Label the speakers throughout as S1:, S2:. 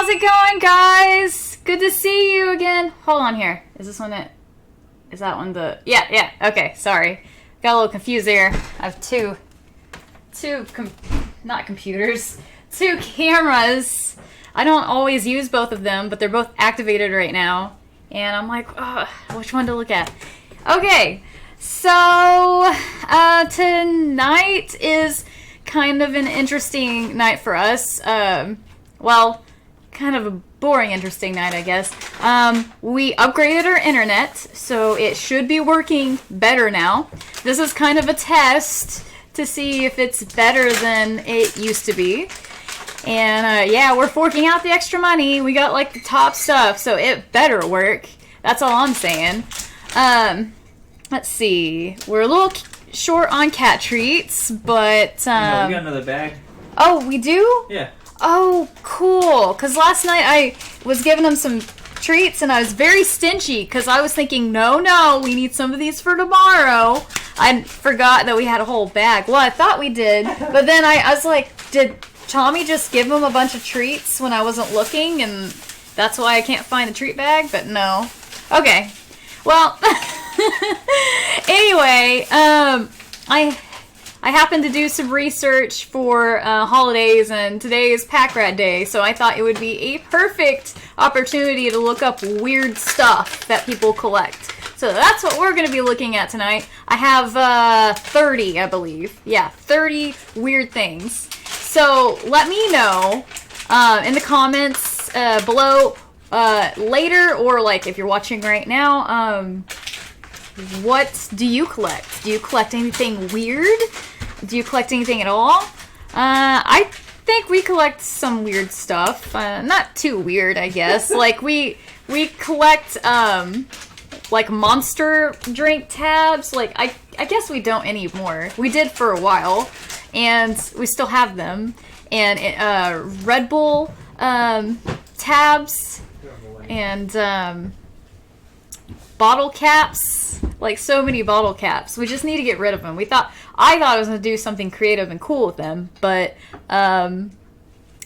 S1: How's it going, guys? Good to see you again. Hold on here. Is this one it? Is that one the... Yeah. Okay, sorry. Got a little confused there. I have two cameras. I don't always use both of them, but they're both activated right now. And I'm like, which one to look at? Okay, so tonight is kind of an interesting night for us. Well, kind of a boring, interesting night, I guess. We upgraded our internet, so it should be working better now. This is kind of a test to see if it's better than it used to be. And yeah, we're forking out the extra money. We got like the top stuff, so it better work. That's all I'm saying. Let's see. We're a little short on cat treats, but...
S2: No, we got another bag.
S1: Oh, we do?
S2: Yeah.
S1: Oh, cool. Because last night I was giving them some treats, and I was very stingy, because I was thinking, no, we need some of these for tomorrow. I forgot that we had a whole bag. Well, I thought we did, but then I was like, did Tommy just give him a bunch of treats when I wasn't looking, and that's why I can't find the treat bag? But no. Okay. Well, anyway, I happened to do some research for holidays, and today is Pack Rat Day, so I thought it would be a perfect opportunity to look up weird stuff that people collect. So that's what we're going to be looking at tonight. I have 30, I believe. Yeah, 30 weird things. So let me know in the comments below later, or like if you're watching right now, what do you collect? Do you collect anything weird? Do you collect anything at all? I think we collect some weird stuff. Not too weird, I guess. Like we collect like Monster drink tabs. Like I guess we don't anymore. We did for a while, and we still have them. And Red Bull tabs and bottle caps. Like so many bottle caps. We just need to get rid of them. I thought I was going to do something creative and cool with them, but that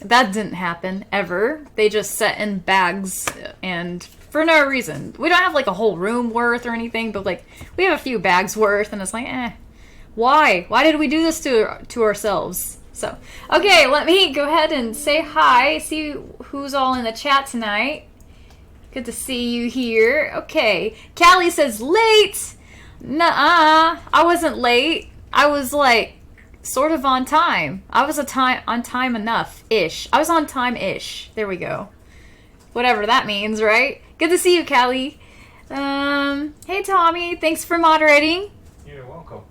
S1: didn't happen ever. They just set in bags and for no reason. We don't have like a whole room worth or anything, but like we have a few bags worth, and it's like, why? Why did we do this to ourselves? So, okay, let me go ahead and say hi. See who's all in the chat tonight. Good to see you here. Okay. Callie says, late. Nuh-uh. I wasn't late. I was like, sort of on time. I was on time enough-ish. I was on time-ish. There we go. Whatever that means, right? Good to see you, Callie. Hey, Tommy. Thanks for moderating.
S2: You're welcome.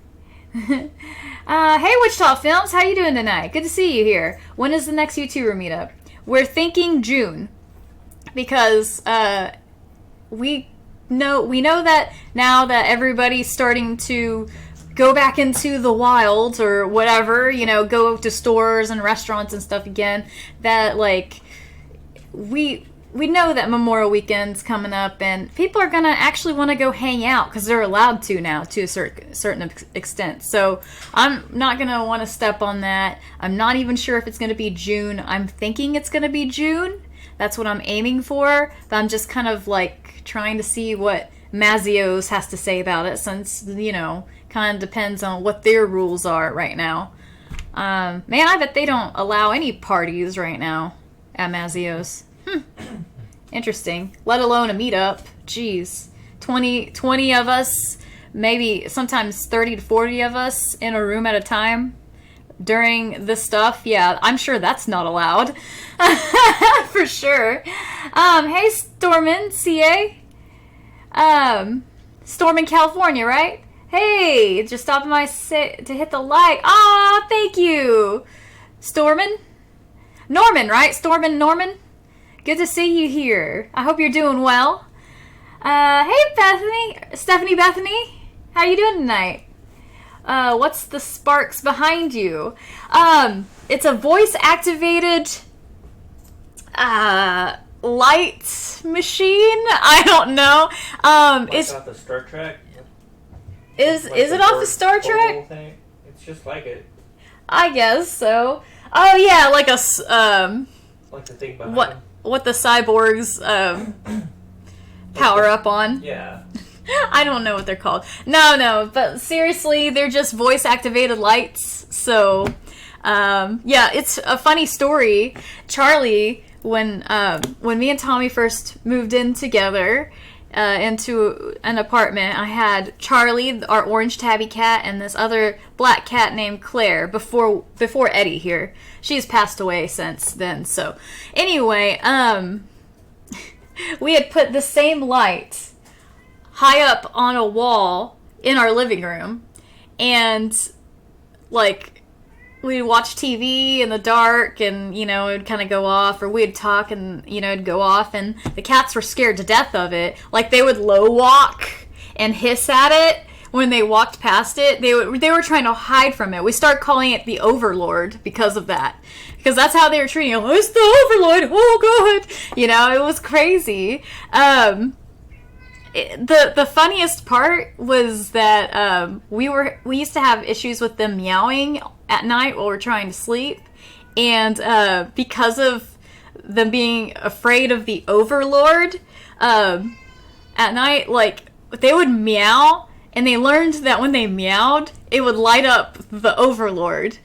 S1: Hey, Wichita Films. How you doing tonight? Good to see you here. When is the next YouTuber meetup? We're thinking June. Because we know that now that everybody's starting to go back into the wild or whatever, go to stores and restaurants and stuff again, that like we know that Memorial Weekend's coming up, and people are gonna actually want to go hang out because they're allowed to now to a certain extent. So I'm not gonna want to step on that. I'm not even sure if it's gonna be June. I'm thinking it's gonna be June. That's what I'm aiming for, but I'm just kind of like trying to see what Mazios has to say about it, since, kind of depends on what their rules are right now. Man, I bet they don't allow any parties right now at Mazios. Interesting. Let alone a meetup. Jeez. 20 of us, maybe sometimes 30 to 40 of us in a room at a time. During this stuff, yeah, I'm sure that's not allowed. For sure. Hey, Stormin, CA. Stormin, California, right? Hey, just stopping by to hit the like. Aw, thank you. Stormin? Norman, right? Stormin Norman? Good to see you here. I hope you're doing well. Hey, Stephanie Bethany. How you doing tonight? What's the sparks behind you? It's a voice-activated light machine. I don't know.
S2: It's off the Star Trek.
S1: Is it off of Star Trek?
S2: Thing. It's just like it.
S1: I guess so. Oh yeah, like a
S2: like the thing behind
S1: what?
S2: him.
S1: what the cyborgs power up on.
S2: Yeah.
S1: I don't know what they're called. No, but seriously, they're just voice activated lights. So, yeah, it's a funny story. Charlie, when me and Tommy first moved in together into an apartment, I had Charlie, our orange tabby cat, and this other black cat named Claire before Eddie here. She's passed away since then. So, anyway, we had put the same light high up on a wall in our living room, and like we'd watch TV in the dark, and it'd kind of go off, or we'd talk and it'd go off, and the cats were scared to death of it. Like they would low walk and hiss at it when they walked past it. They were trying to hide from it. We started calling it the Overlord because of that, because that's how they were treating it. Oh, it's the Overlord, oh god, it was crazy. The funniest part was that we used to have issues with them meowing at night while we're trying to sleep, and because of them being afraid of the Overlord, at night, like they would meow, and they learned that when they meowed, it would light up the Overlord.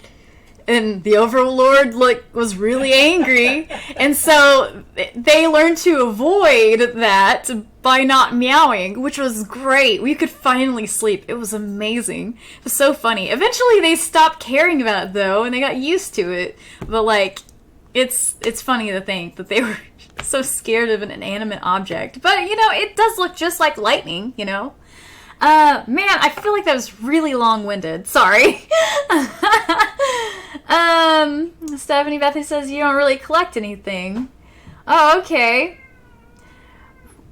S1: And the Overlord was really angry, and so they learned to avoid that by not meowing, which was great. We could finally sleep. It was amazing. It was so funny. Eventually, they stopped caring about it though, and they got used to it. But it's funny to think that they were so scared of an inanimate object. But it does look just like lightning. Man, I feel like that was really long-winded. Sorry. Stephanie Bethy says you don't really collect anything. Oh, okay.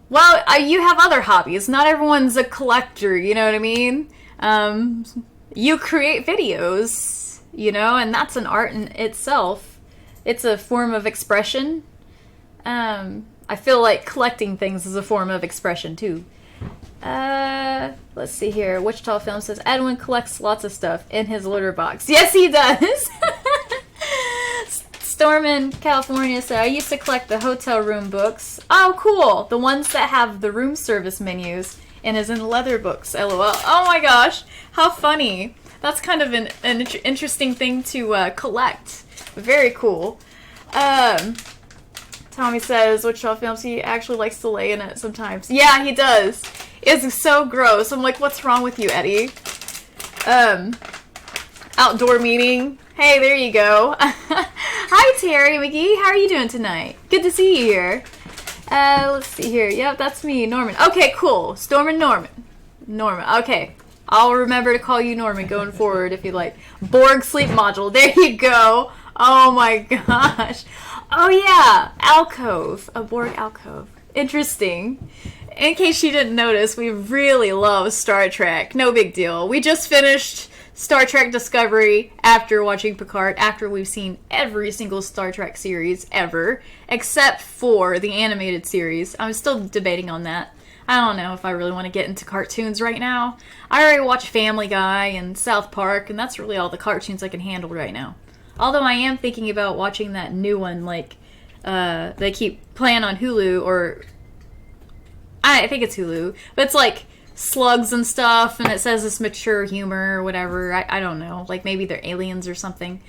S1: Well, you have other hobbies. Not everyone's a collector, you know what I mean? You create videos, and that's an art in itself. It's a form of expression. I feel like collecting things is a form of expression, too. Let's see here. Wichita Film says Edwin collects lots of stuff in his litter box. Yes, he does. Storm in California said, I used to collect the hotel room books. Oh, cool. The ones that have the room service menus and is in leather books. LOL. Oh my gosh. How funny. That's kind of an interesting thing to collect. Very cool. Tommy says, Wichita Films, he actually likes to lay in it sometimes. Yeah, he does. It's so gross. I'm like, what's wrong with you, Eddie? Outdoor meeting. Hey, there you go. Hi, Terry McGee. How are you doing tonight? Good to see you here. Let's see here. Yep, that's me, Norman. Okay, cool. Storm and Norman. Okay. I'll remember to call you Norman going forward if you like. Borg sleep module. There you go. Oh my gosh. Oh yeah, alcove. A Borg alcove. Interesting. In case you didn't notice, we really love Star Trek. No big deal. We just finished Star Trek Discovery after watching Picard, after we've seen every single Star Trek series ever, except for the animated series. I'm still debating on that. I don't know if I really want to get into cartoons right now. I already watch Family Guy and South Park, and that's really all the cartoons I can handle right now. Although I am thinking about watching that new one, they keep playing on Hulu, or I think it's Hulu, but it's like slugs and stuff, and it says it's mature humor or whatever. I don't know, like maybe they're aliens or something.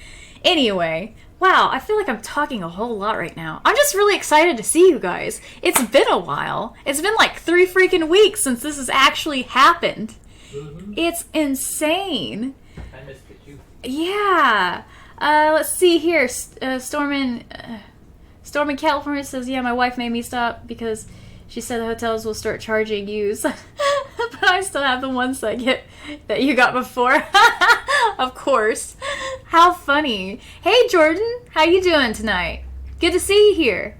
S1: Anyway, wow, I feel like I'm talking a whole lot right now. I'm just really excited to see you guys. It's been a while. It's been like 3 freaking weeks since this has actually happened. Mm-hmm. It's insane.
S2: I missed it too.
S1: Yeah. Let's see here. Storm in California says, yeah, my wife made me stop because she said the hotels will start charging you. But I still have the ones that you got before. Of course. How funny. Hey, Jordan. How you doing tonight? Good to see you here.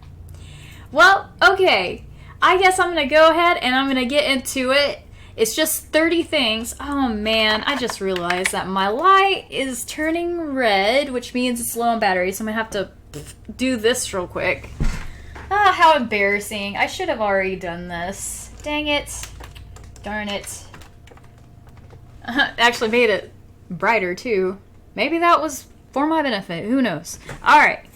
S1: Well, okay. I guess I'm going to go ahead and I'm going to get into it. It's just 30 things. Oh, man. I just realized that my light is turning red, which means it's low on battery, so I'm going to have to do this real quick. Ah, how embarrassing. I should have already done this. Dang it. Darn it. Actually made it brighter, too. Maybe that was for my benefit. Who knows? Alright.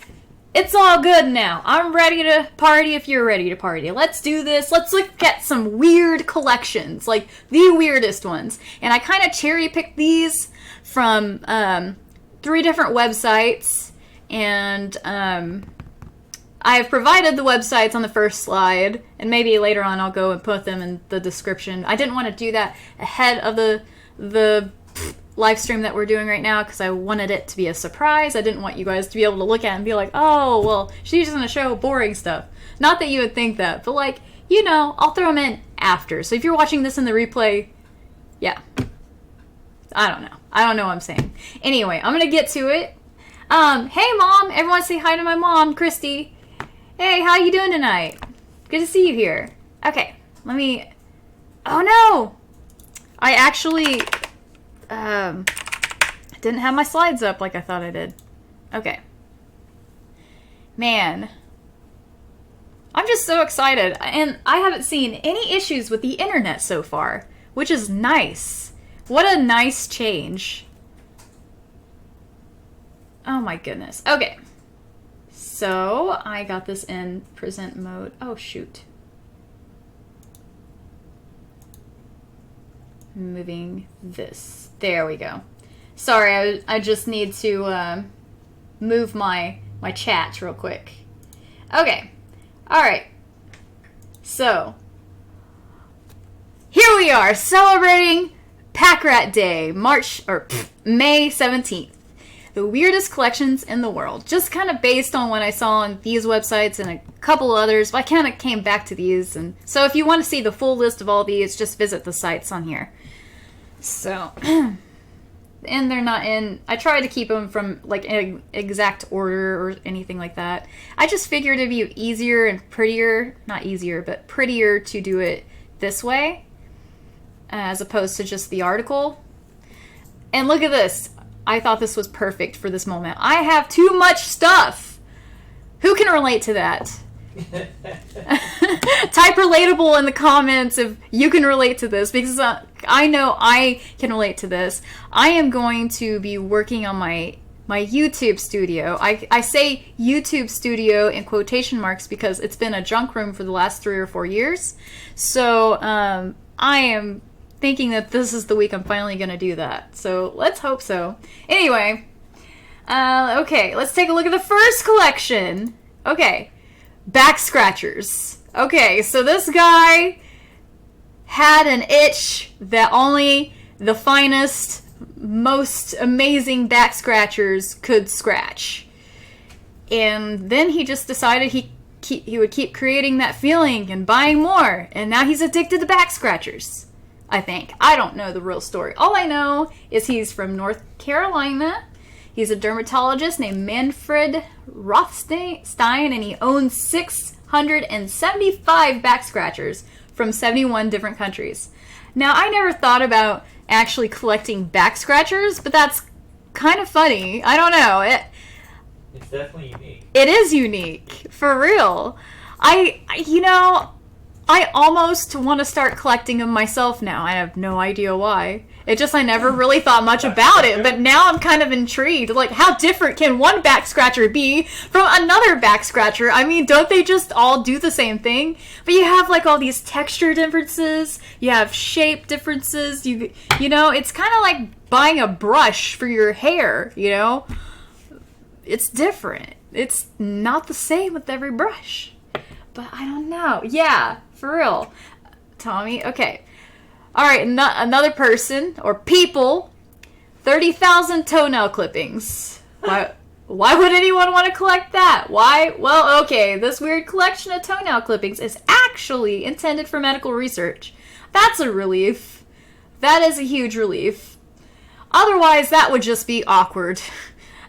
S1: It's all good now. I'm ready to party if you're ready to party. Let's do this. Let's look at some weird collections, like the weirdest ones. And I kind of cherry-picked these from 3 different websites, and I have provided the websites on the first slide, and maybe later on I'll go and put them in the description. I didn't want to do that ahead of the live stream that we're doing right now because I wanted it to be a surprise. I didn't want you guys to be able to look at it and be like, oh, well, she's just going to show boring stuff. Not that you would think that, but like, you know, I'll throw them in after. So if you're watching this in the replay, yeah. I don't know. I don't know what I'm saying. Anyway, I'm going to get to it. Hey, Mom. Everyone say hi to my mom, Christy. Hey, how you doing tonight? Good to see you here. Okay, let me... Oh, no! I actually... didn't have my slides up like I thought I did. Okay. Man. I'm just so excited. And I haven't seen any issues with the internet so far, which is nice. What a nice change. Oh my goodness. Okay. So, I got this in present mode. Oh, shoot. Moving this. There we go. Sorry, I just need to move my chat real quick. Okay. Alright. So, here we are, celebrating Pack Rat Day, May 17th. The weirdest collections in the world. Just kind of based on what I saw on these websites and a couple others, but I kind of came back to these. And so if you want to see the full list of all these, just visit the sites on here. So, and they're not in, I tried to keep them from like an exact order or anything like that. I just figured it'd be easier and prettier, not easier, but prettier to do it this way as opposed to just the article. And look at this. I thought this was perfect for this moment. I have too much stuff. Who can relate to that? Type relatable in the comments if you can relate to this, because I know I can relate to this. I am going to be working on my YouTube studio. I say YouTube studio in quotation marks because it's been a junk room for the last 3 or 4 years. So I am thinking that this is the week I'm finally going to do that. So let's hope so. Anyway, okay, let's take a look at the first collection. Okay, back scratchers. Okay, so this guy had an itch that only the finest, most amazing back scratchers could scratch. And then he just decided he would keep creating that feeling and buying more. And now he's addicted to back scratchers. I think. I don't know the real story. All I know is he's from North Carolina. He's a dermatologist named Manfred Rothstein, and he owns 675 back scratchers from 71 different countries. Now, I never thought about actually collecting back scratchers, but that's kind of funny. I don't know.
S2: It's definitely unique.
S1: It is unique. For real. I almost want to start collecting them myself now. I have no idea why. It just, I never really thought much about it, but now I'm kind of intrigued. Like, how different can one back scratcher be from another back scratcher? I mean, don't they just all do the same thing? But you have, like, all these texture differences. You have shape differences. You know, it's kind of like buying a brush for your hair, you know? It's different. It's not the same with every brush. But I don't know. Yeah, for real. Tommy, okay. All right, another person, or people, 30,000 toenail clippings. Why would anyone want to collect that? Why? Well, okay, this weird collection of toenail clippings is actually intended for medical research. That's a relief. That is a huge relief. Otherwise, that would just be awkward.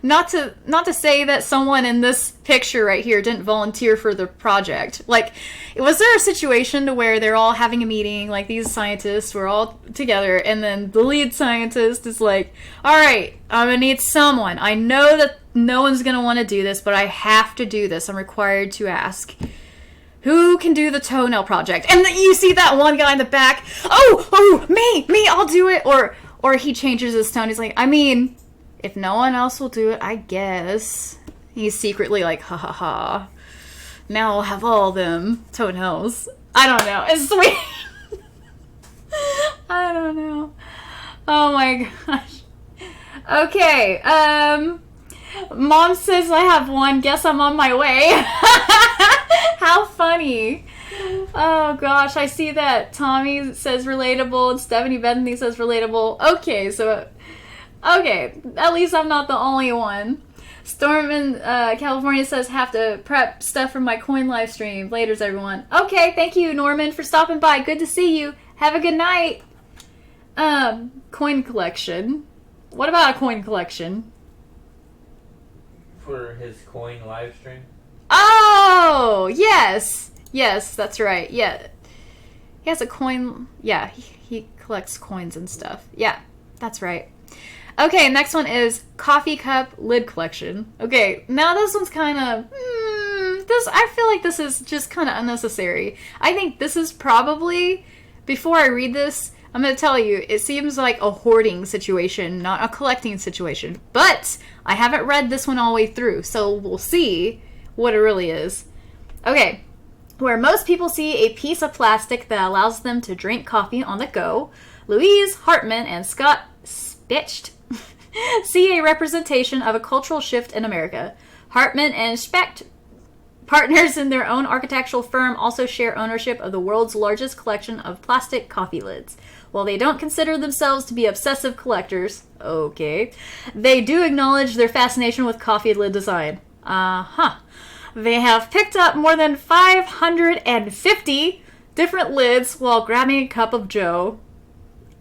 S1: Not to say that someone in this picture right here didn't volunteer for the project. Like, was there a situation to where they're all having a meeting, like these scientists were all together, and then the lead scientist is like, all right, I'm gonna need someone. I know that no one's gonna want to do this, but I have to do this. I'm required to ask. Who can do the toenail project? And then you see that one guy in the back, oh, me, I'll do it. Or he changes his tone. He's like, I mean, if no one else will do it, I guess. He's secretly like, ha ha ha. Now I'll have all them toenails. I don't know. It's sweet. I don't know. Oh my gosh. Okay. Mom says I have one. Guess I'm on my way. How funny. Oh gosh, I see that Tommy says relatable and Stephanie Bethany says relatable. Okay, at least I'm not the only one. Storm in California says have to prep stuff for my coin live stream. Laters, everyone. Okay, thank you, Norman, for stopping by. Good to see you. Have a good night. Coin collection. What about a coin collection?
S2: For his coin live stream?
S1: Oh, yes. Yes, that's right. Yeah. He has a coin. Yeah, he collects coins and stuff. Yeah, that's right. Okay, next one is coffee cup lid collection. Okay, now this one's kind of... I feel like this is just kind of unnecessary. I think this is probably... Before I read this, I'm going to tell you, it seems like a hoarding situation, not a collecting situation. But I haven't read this one all the way through, so we'll see what it really is. Okay. Where most people see a piece of plastic that allows them to drink coffee on the go, Louise Hartman and Scott Specht see a representation of a cultural shift in America. Hartman and Specht, partners in their own architectural firm, also share ownership of the world's largest collection of plastic coffee lids. While they don't consider themselves to be obsessive collectors, okay, they do acknowledge their fascination with coffee lid design. They have picked up more than 550 different lids while grabbing a cup of joe.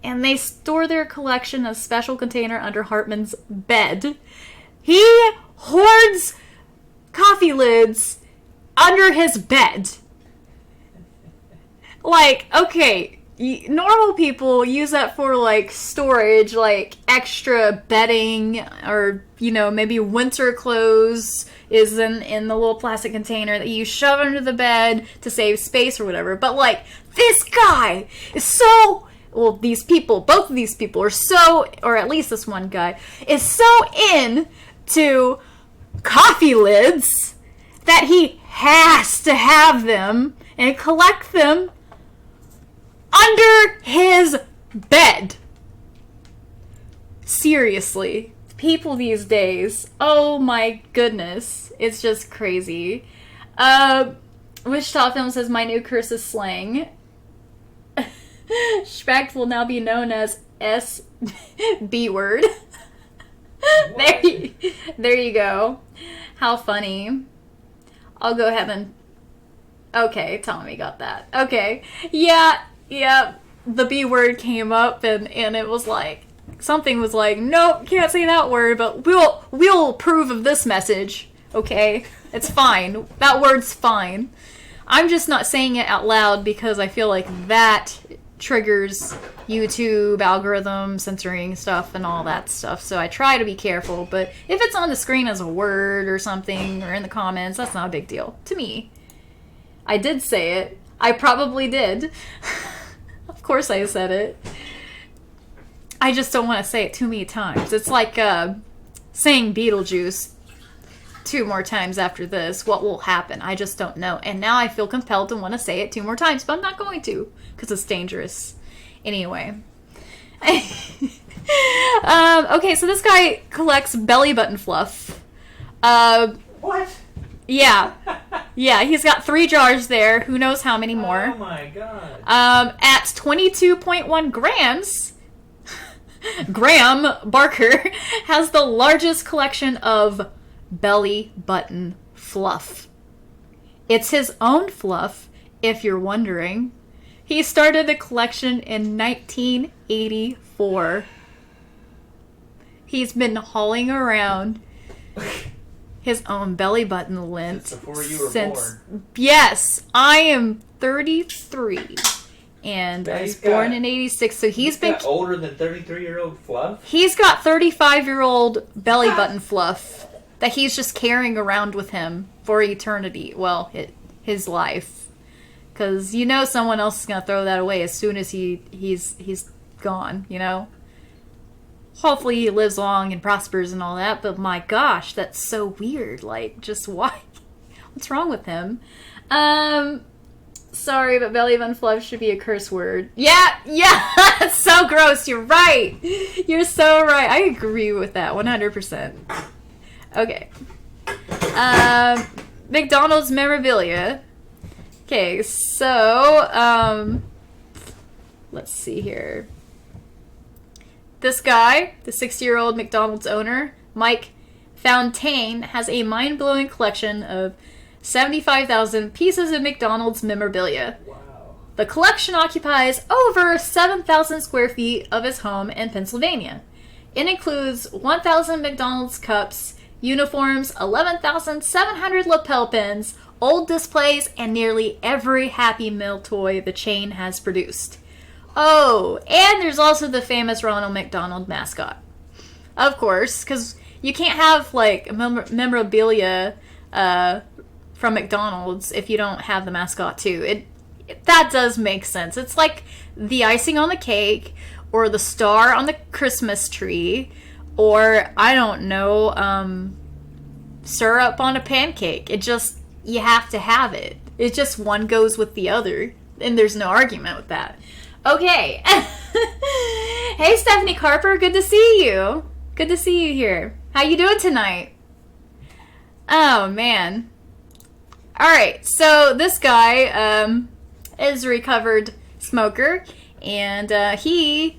S1: And they store their collection in a special container under Hartman's bed. He hoards coffee lids under his bed. Like, okay, normal people use that for, like, storage, like, extra bedding, or, you know, maybe winter clothes is in the little plastic container that you shove under the bed to save space or whatever. But, like, this guy is so... Well, these people, both of these people are so, or at least this one guy, is so into coffee lids that he has to have them and collect them under his bed. Seriously. People these days. Oh my goodness. It's just crazy. Wichita Film says, my new curse is slang. Specht will now be known as SB word. There you go. How funny. I'll go ahead and... Okay, Tommy got that. Okay. Yeah. The B word came up and it was like... Something was like, nope, can't say that word, but we'll approve of this message. Okay? It's fine. That word's fine. I'm just not saying it out loud because I feel like that triggers YouTube algorithm censoring stuff and all that stuff, so I try to be careful. But if it's on the screen as a word or something or in the comments, that's not a big deal to me. I did say it. I probably did. Of course I said it. I just don't want to say it too many times. It's like saying Beetlejuice 2 more times after this. What will happen? I just don't know. And now I feel compelled to want to say it 2 more times, but I'm not going to because it's dangerous. Anyway. Okay, so this guy collects belly button fluff.
S2: What?
S1: Yeah. Yeah, he's got 3 jars there. Who knows how many more.
S2: Oh my god.
S1: At 22.1 grams, Graham Barker has the largest collection of belly button fluff. It's his own fluff, if you're wondering. He started the collection in 1984. He's been hauling around his own belly button lint
S2: before you were born.
S1: Yes, I am 33. And I was born in 86, so he's been
S2: older than 33-year-old fluff?
S1: He's got 35-year-old belly button fluff that he's just carrying around with him for eternity. Well, his life. Because you know someone else is going to throw that away as soon as he's gone, you know? hopefully he lives long and prospers and all that, but my gosh, that's so weird. Like, just why? What's wrong with him? Sorry, but belly button fluff should be a curse word. Yeah, that's so gross. You're right. You're so right. I agree with that 100%. Okay. McDonald's memorabilia. Okay, so, let's see here. This guy, the 60-year-old McDonald's owner, Mike Fountaine, has a mind-blowing collection of 75,000 pieces of McDonald's memorabilia.
S2: Wow.
S1: The collection occupies over 7,000 square feet of his home in Pennsylvania. It includes 1,000 McDonald's cups, uniforms, 11,700 lapel pins, old displays, and nearly every Happy Meal toy the chain has produced. Oh, and there's also the famous Ronald McDonald mascot. Of course, because you can't have, like, memorabilia from McDonald's if you don't have the mascot, too. That does make sense. It's like the icing on the cake, or the star on the Christmas tree, or, I don't know, syrup on a pancake. You have to have it. It just one goes with the other, and there's no argument with that. Okay. Hey, Stephanie Carper, good to see you. Good to see you here. How you doing tonight? Oh, man. Alright, so this guy is a recovered smoker, and he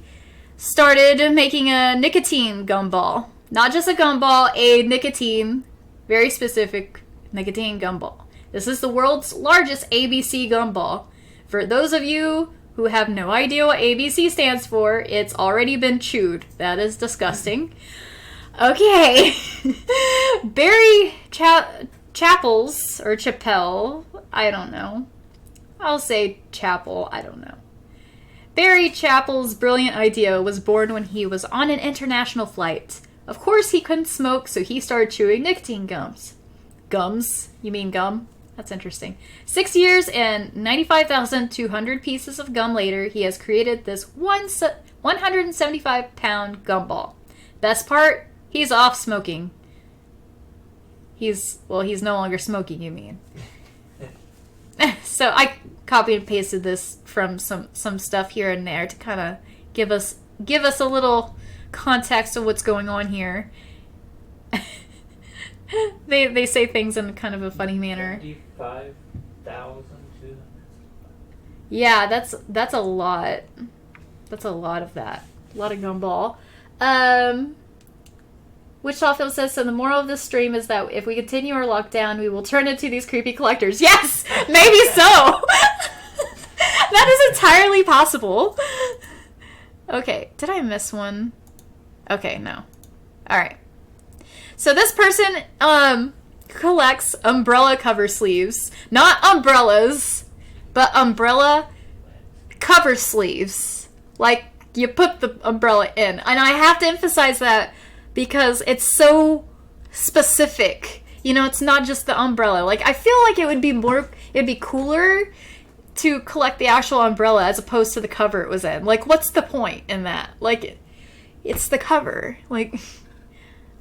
S1: started making a nicotine gumball. Not just a gumball, a nicotine, very specific nicotine gumball. This is the world's largest ABC gumball. For those of you who have no idea what ABC stands for, it's already been chewed. That is disgusting. Okay. Barry Chappell's, or Chappell, I don't know. I'll say Chapel, I don't know. Barry Chappell's brilliant idea was born when he was on an international flight. Of course he couldn't smoke, so he started chewing nicotine gums. Gums? You mean gum? That's interesting. 6 years and 95,200 pieces of gum later, he has created this 175-pound gumball. Best part? He's off smoking. He's no longer smoking, you mean. So I copy and pasted this from some stuff here and there to kind of give us a little context of what's going on here. They say things in kind of a funny manner.
S2: 75,000.
S1: Yeah, that's a lot. That's a lot of that. A lot of gumball. Wichita Film says, so the moral of this stream is that if we continue our lockdown, we will turn into these creepy collectors. Yes! Maybe so! That is entirely possible. Okay, did I miss one? Okay, no. Alright. So this person, collects umbrella cover sleeves. Not umbrellas, but umbrella cover sleeves. Like, you put the umbrella in. And I have to emphasize that because it's so specific. You know, it's not just the umbrella. Like, I feel like it'd be cooler to collect the actual umbrella as opposed to the cover it was in. Like, what's the point in that? Like, it's the cover. Like,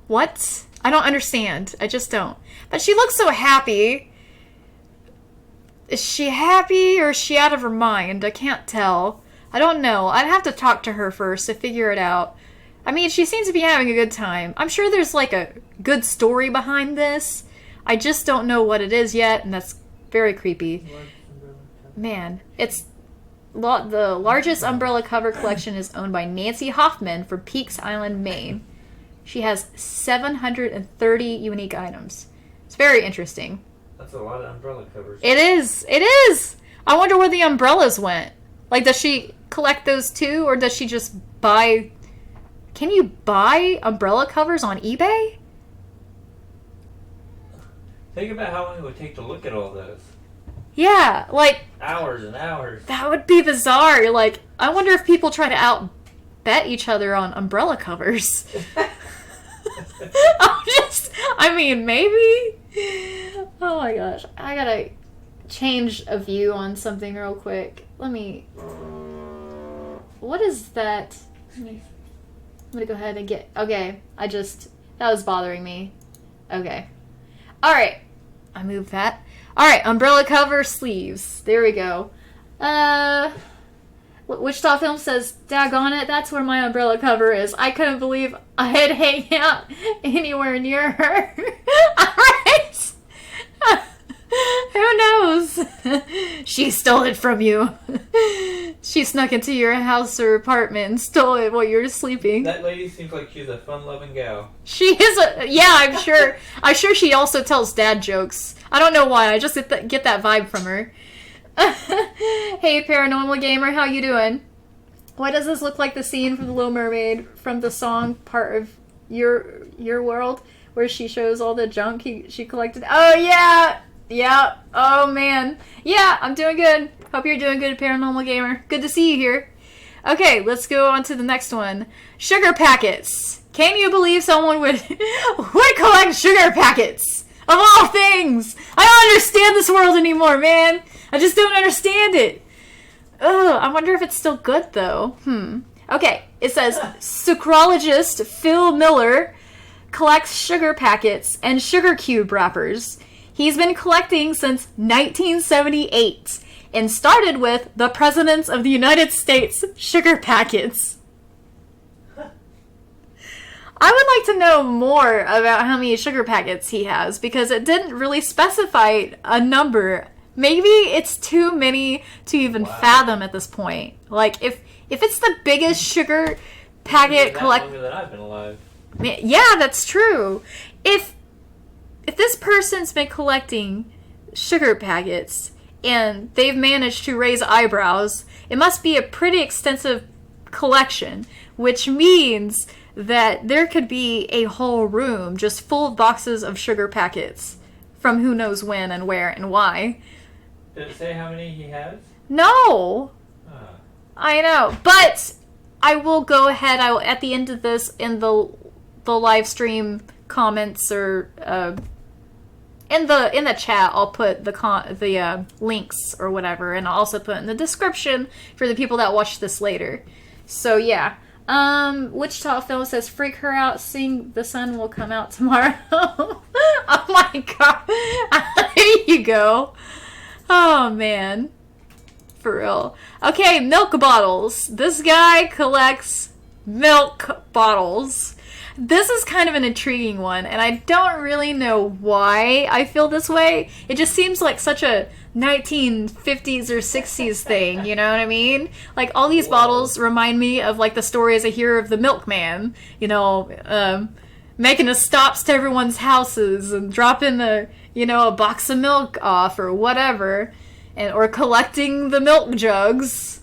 S1: what? I don't understand. I just don't. But she looks so happy. Is she happy or is she out of her mind? I can't tell. I don't know. I'd have to talk to her first to figure it out. I mean, she seems to be having a good time. I'm sure there's like a good story behind this. I just don't know what it is yet, and that's very creepy. Man, it's the largest umbrella cover collection is owned by Nancy Hoffman from Peaks Island, Maine. She has 730 unique items. It's very interesting.
S2: That's a lot of umbrella covers.
S1: It is. It is. I wonder where the umbrellas went. Like, does she collect those too, or does she just buy... Can you buy umbrella covers on eBay?
S2: Think about how long it would take to look at all those.
S1: Yeah, like...
S2: Hours and hours.
S1: That would be bizarre. Like, I wonder if people try to outbet each other on umbrella covers. I mean, maybe. Oh my gosh. I gotta change a view on something real quick. Let me... What is that? I'm gonna go ahead and get... Okay, that was bothering me. Okay. Alright. I moved that. Alright, umbrella cover, sleeves. There we go. Wichita Film says, daggone it, that's where my umbrella cover is. I couldn't believe I'd hang out anywhere near her. Alright! Who knows? She stole it from you. She snuck into your house or apartment and stole it while you were sleeping.
S2: That lady seems like she's a fun-loving gal.
S1: She is yeah, I'm sure. I'm sure she also tells dad jokes. I don't know why, I just get that vibe from her. Hey, Paranormal Gamer, how you doing? Why does this look like the scene from The Little Mermaid from the song part of Your World, where she shows all the junk she collected? Oh, yeah! Yeah. Oh, man. Yeah, I'm doing good. Hope you're doing good, Paranormal Gamer. Good to see you here. Okay, let's go on to the next one. Sugar packets. Can you believe someone would collect sugar packets? Of all things! I don't understand this world anymore, man! I just don't understand it! Ugh, I wonder if it's still good, though. Okay, it says, sucrologist Phil Miller collects sugar packets and sugar cube wrappers. He's been collecting since 1978 and started with the Presidents of the United States sugar packets. I would like to know more about how many sugar packets he has, because it didn't really specify a number. Maybe it's too many to even fathom at this point. Like, if it's the biggest sugar packet
S2: longer than I've been alive.
S1: Yeah, that's true. If this person's been collecting sugar packets and they've managed to raise eyebrows, it must be a pretty extensive collection, which means that there could be a whole room just full of boxes of sugar packets from who knows when and where and why.
S2: Did it say how many he has?
S1: No. I know, but I will go ahead. I will, at the end of this, in the live stream comments or in the chat, I'll put the links or whatever, and I'll also put in the description for the people that watch this later. So yeah. Wichita Film says, freak her out, sing The Sun Will Come Out Tomorrow. Oh my god. There you go. Oh man. For real. Okay, milk bottles. This guy collects milk bottles. This is kind of an intriguing one, and I don't really know why I feel this way. It just seems like such a 1950s or 60s thing, you know what I mean? Like, all these bottles remind me of, like, the stories I hear of the milkman, you know, making a stops to everyone's houses and dropping a box of milk off or whatever, or collecting the milk jugs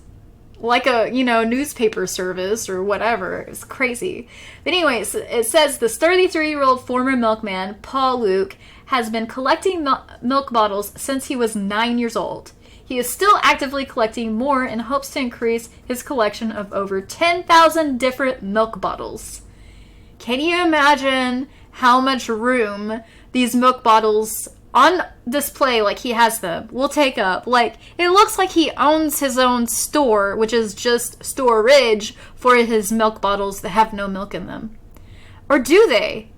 S1: like a, newspaper service or whatever. It's crazy. But anyways, it says this 33-year-old former milkman, Paul Luke, has been collecting milk bottles since he was 9 years old. He is still actively collecting more and hopes to increase his collection of over 10,000 different milk bottles. Can you imagine how much room these milk bottles on display, like he has them, will take up? Like, it looks like he owns his own store, which is just storage for his milk bottles that have no milk in them. Or do they?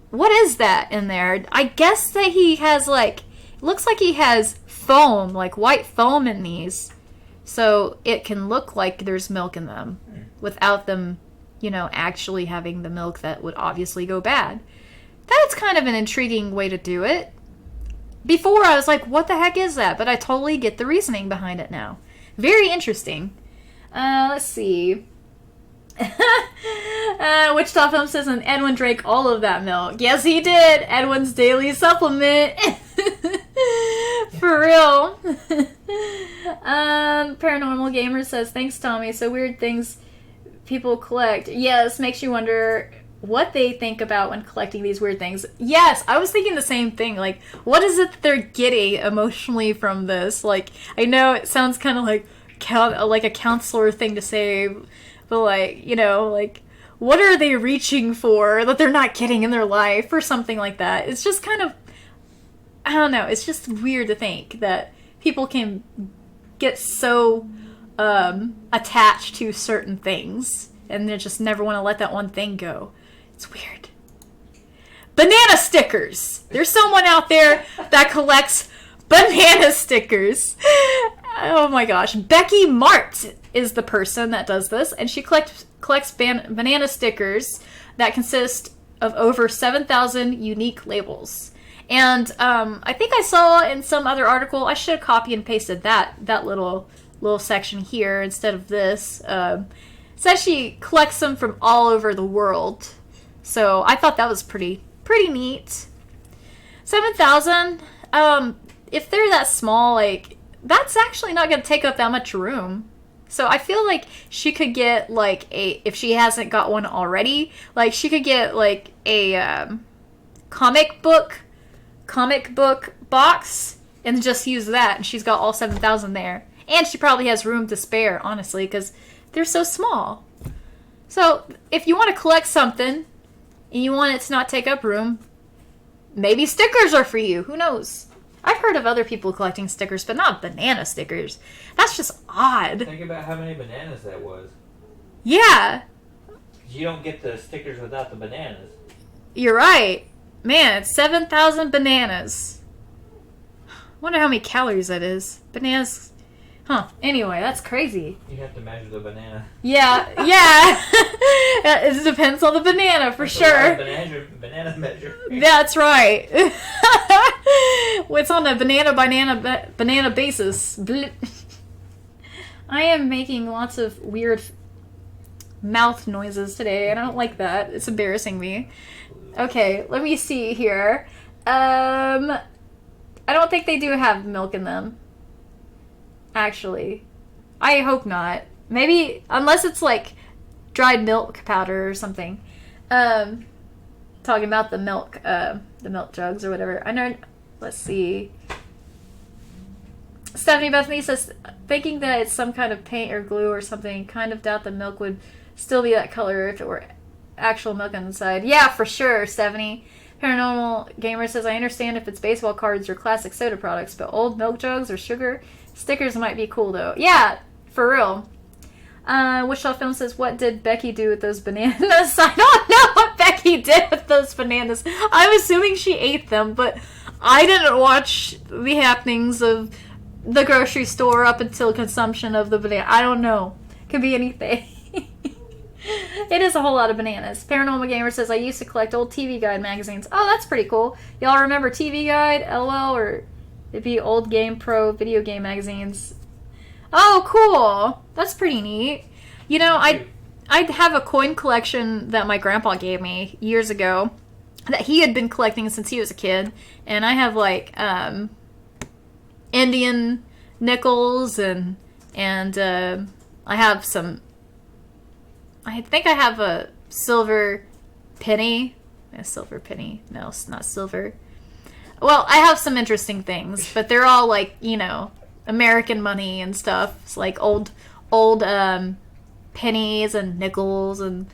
S1: What is that in there? I guess that he has, like, looks like he has foam, like white foam in these. So it can look like there's milk in them without them, actually having the milk that would obviously go bad. That's kind of an intriguing way to do it. Before, I was like, what the heck is that? But I totally get the reasoning behind it now. Very interesting. Let's see. Wichita Film says, and Edwin drank all of that milk. Yes, he did. Edwin's daily supplement. For real. Paranormal Gamer says, thanks, Tommy. So weird things people collect. Yes, makes you wonder what they think about when collecting these weird things. Yes, I was thinking the same thing. Like, what is it that they're getting emotionally from this? Like, I know it sounds kind of like a counselor thing to say, but like, what are they reaching for that they're not getting in their life or something like that? It's just kind of, I don't know, it's just weird to think that people can get so attached to certain things and they just never want to let that one thing go. It's weird. Banana stickers. There's someone out there that collects banana stickers. Oh my gosh. Becky Mart is the person that does this, and she collects banana stickers that consist of over 7,000 unique labels. And I think I saw in some other article, I should have copy and pasted that little section here instead of this. It says she collects them from all over the world. So I thought that was pretty neat. 7,000, if they're that small, like, that's actually not going to take up that much room. So I feel like she could get, like, if she hasn't got one already, like, she could get, like, a comic book box and just use that, and she's got all 7,000 there. And she probably has room to spare, honestly, because they're so small. So if you want to collect something and you want it to not take up room, maybe stickers are for you. Who knows? I've heard of other people collecting stickers, but not banana stickers. That's just odd.
S2: Think about how many bananas that was.
S1: Yeah.
S2: You don't get the stickers without the bananas.
S1: You're right. Man, it's 7,000 bananas. Wonder how many calories that is. Bananas. Huh. Anyway, that's crazy.
S2: You have to measure the banana.
S1: Yeah. It depends on the banana, for sure.
S2: Banana measure.
S1: That's right. It's on a banana basis. I am making lots of weird mouth noises today, and I don't like that. It's embarrassing me. Okay, let me see here. I don't think they do have milk in them. Actually. I hope not. Maybe, unless it's like dried milk powder or something. Talking about the milk jugs or whatever. I know, let's see. Stephanie Bethany says, thinking that it's some kind of paint or glue or something, kind of doubt the milk would still be that color if it were actual milk on the side. Yeah, for sure, Stephanie. Paranormal Gamer says, I understand if it's baseball cards or classic soda products, but old milk jugs or sugar stickers might be cool, though. Yeah, for real. Wichita Film says, what did Becky do with those bananas? I don't know what Becky did with those bananas. I'm assuming she ate them, but I didn't watch the happenings of the grocery store up until consumption of the banana. I don't know. Could be anything. It is a whole lot of bananas. Paranormal Gamer says, I used to collect old TV Guide magazines. Oh, that's pretty cool. Y'all remember TV Guide, LOL, or it'd be old Game Pro video game magazines. Oh, cool. That's pretty neat. You know, I'd have a coin collection that my grandpa gave me years ago that he had been collecting since he was a kid. And I have, like, Indian nickels and I have some... I think I have a silver penny. A silver penny. No, it's not silver. Well, I have some interesting things, but they're all like, you know, American money and stuff. It's like old pennies and nickels and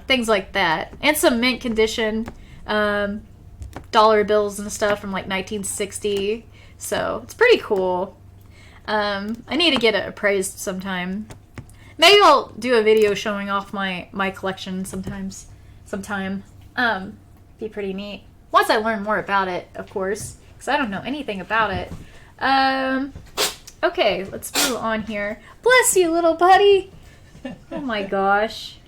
S1: things like that. And some mint condition dollar bills and stuff from like 1960. So it's pretty cool. I need to get it appraised sometime. Maybe I'll do a video showing off my collection sometime. Be pretty neat. Once I learn more about it, of course, because I don't know anything about it. Okay, let's move on here. Bless you, little buddy. Oh my gosh.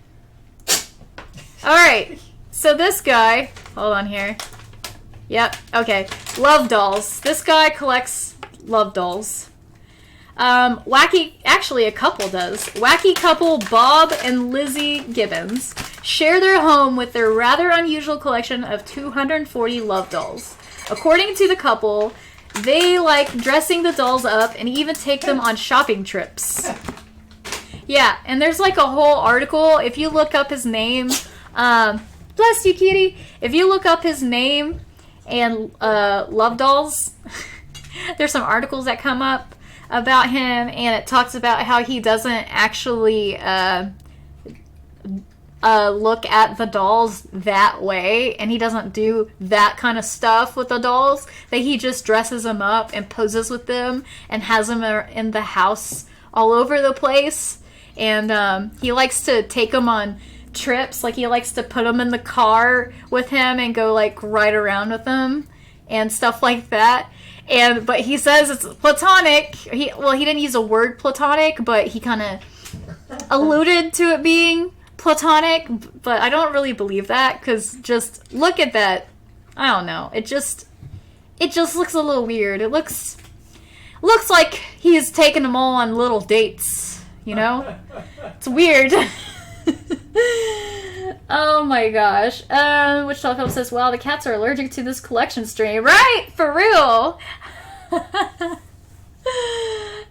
S1: Alright, so this guy, hold on here. Yep, okay. Love dolls. This guy collects love dolls. Actually a couple does. Wacky couple Bob and Lizzie Gibbons share their home with their rather unusual collection of 240 love dolls. According to the couple, they like dressing the dolls up and even take them on shopping trips. Yeah, and there's like a whole article. If you look up his name, bless you, kitty. If you look up his name and love dolls, there's some articles that come up about him, and it talks about how he doesn't actually look at the dolls that way, and he doesn't do that kind of stuff with the dolls, that he just dresses them up and poses with them and has them in the house all over the place. and he likes to take them on trips. Like, he likes to put them in the car with him and go, like, ride around with them and stuff like that. But he says it's platonic. He didn't use a word platonic, but he kind of alluded to it being platonic, but I don't really believe that, because just look at that. I don't know. It just looks a little weird. It looks like he's taking them all on little dates, you know? It's weird. Oh my gosh. Wichita Film says, wow, the cats are allergic to this collection strain. Right? For real.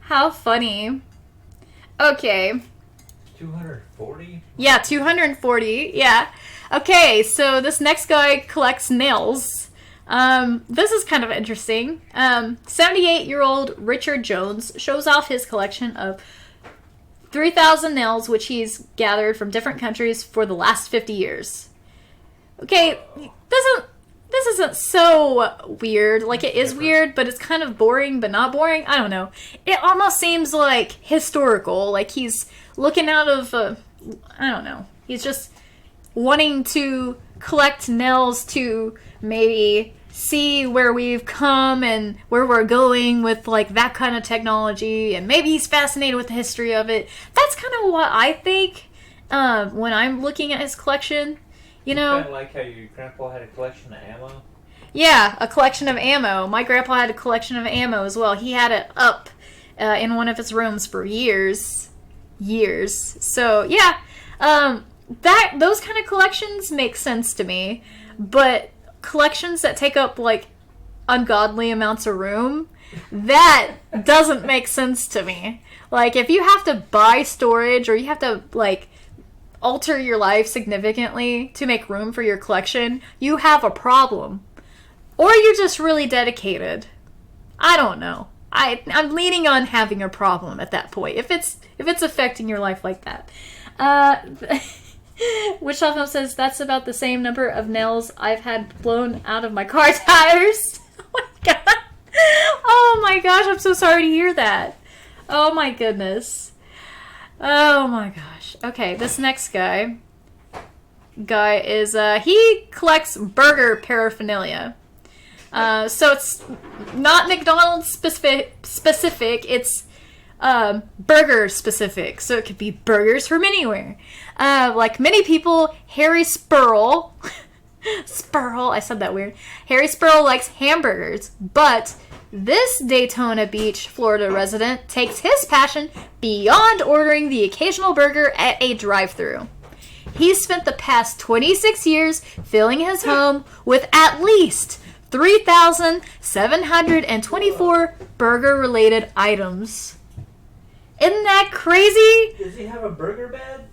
S1: How funny. Okay.
S2: 240?
S1: Yeah, 240. Yeah. Okay, so this next guy collects nails. This is kind of interesting. 78-year-old Richard Jones shows off his collection of 3,000 nails, which he's gathered from different countries for the last 50 years. Okay, this isn't so weird. Like, it is weird, but it's kind of boring, but not boring. I don't know. It almost seems like historical. Like, he's looking out of, I don't know. He's just wanting to collect nails to maybe see where we've come and where we're going with, like, that kind of technology, and maybe he's fascinated with the history of it. That's kind of what I think when I'm looking at his collection, you know.
S2: Kind of like how your grandpa had a collection of ammo?
S1: Yeah, a collection of ammo. My grandpa had a collection of ammo as well. He had it up in one of his rooms for years. So, yeah, those kind of collections make sense to me, but collections that take up, like, ungodly amounts of room, that doesn't make sense to me. Like, if you have to buy storage, or you have to, like, alter your life significantly to make room for your collection, you have a problem. Or you're just really dedicated. I don't know. I'm leaning on having a problem at that point, if it's affecting your life like that. Wichita Film says, that's about the same number of nails I've had blown out of my car tires. Oh my god. Oh my gosh, I'm so sorry to hear that. Oh my goodness. Oh my gosh. Okay, this next guy is, he collects burger paraphernalia. So it's not McDonald's specific, it's burger specific, so it could be burgers from anywhere. Like many people, Harry Spurl, I said that weird. Harry Spurl likes hamburgers, but this Daytona Beach, Florida resident takes his passion beyond ordering the occasional burger at a drive-thru. He's spent the past 26 years filling his home with at least 3,724 burger-related items. Isn't that crazy?
S2: Does he have a burger bed?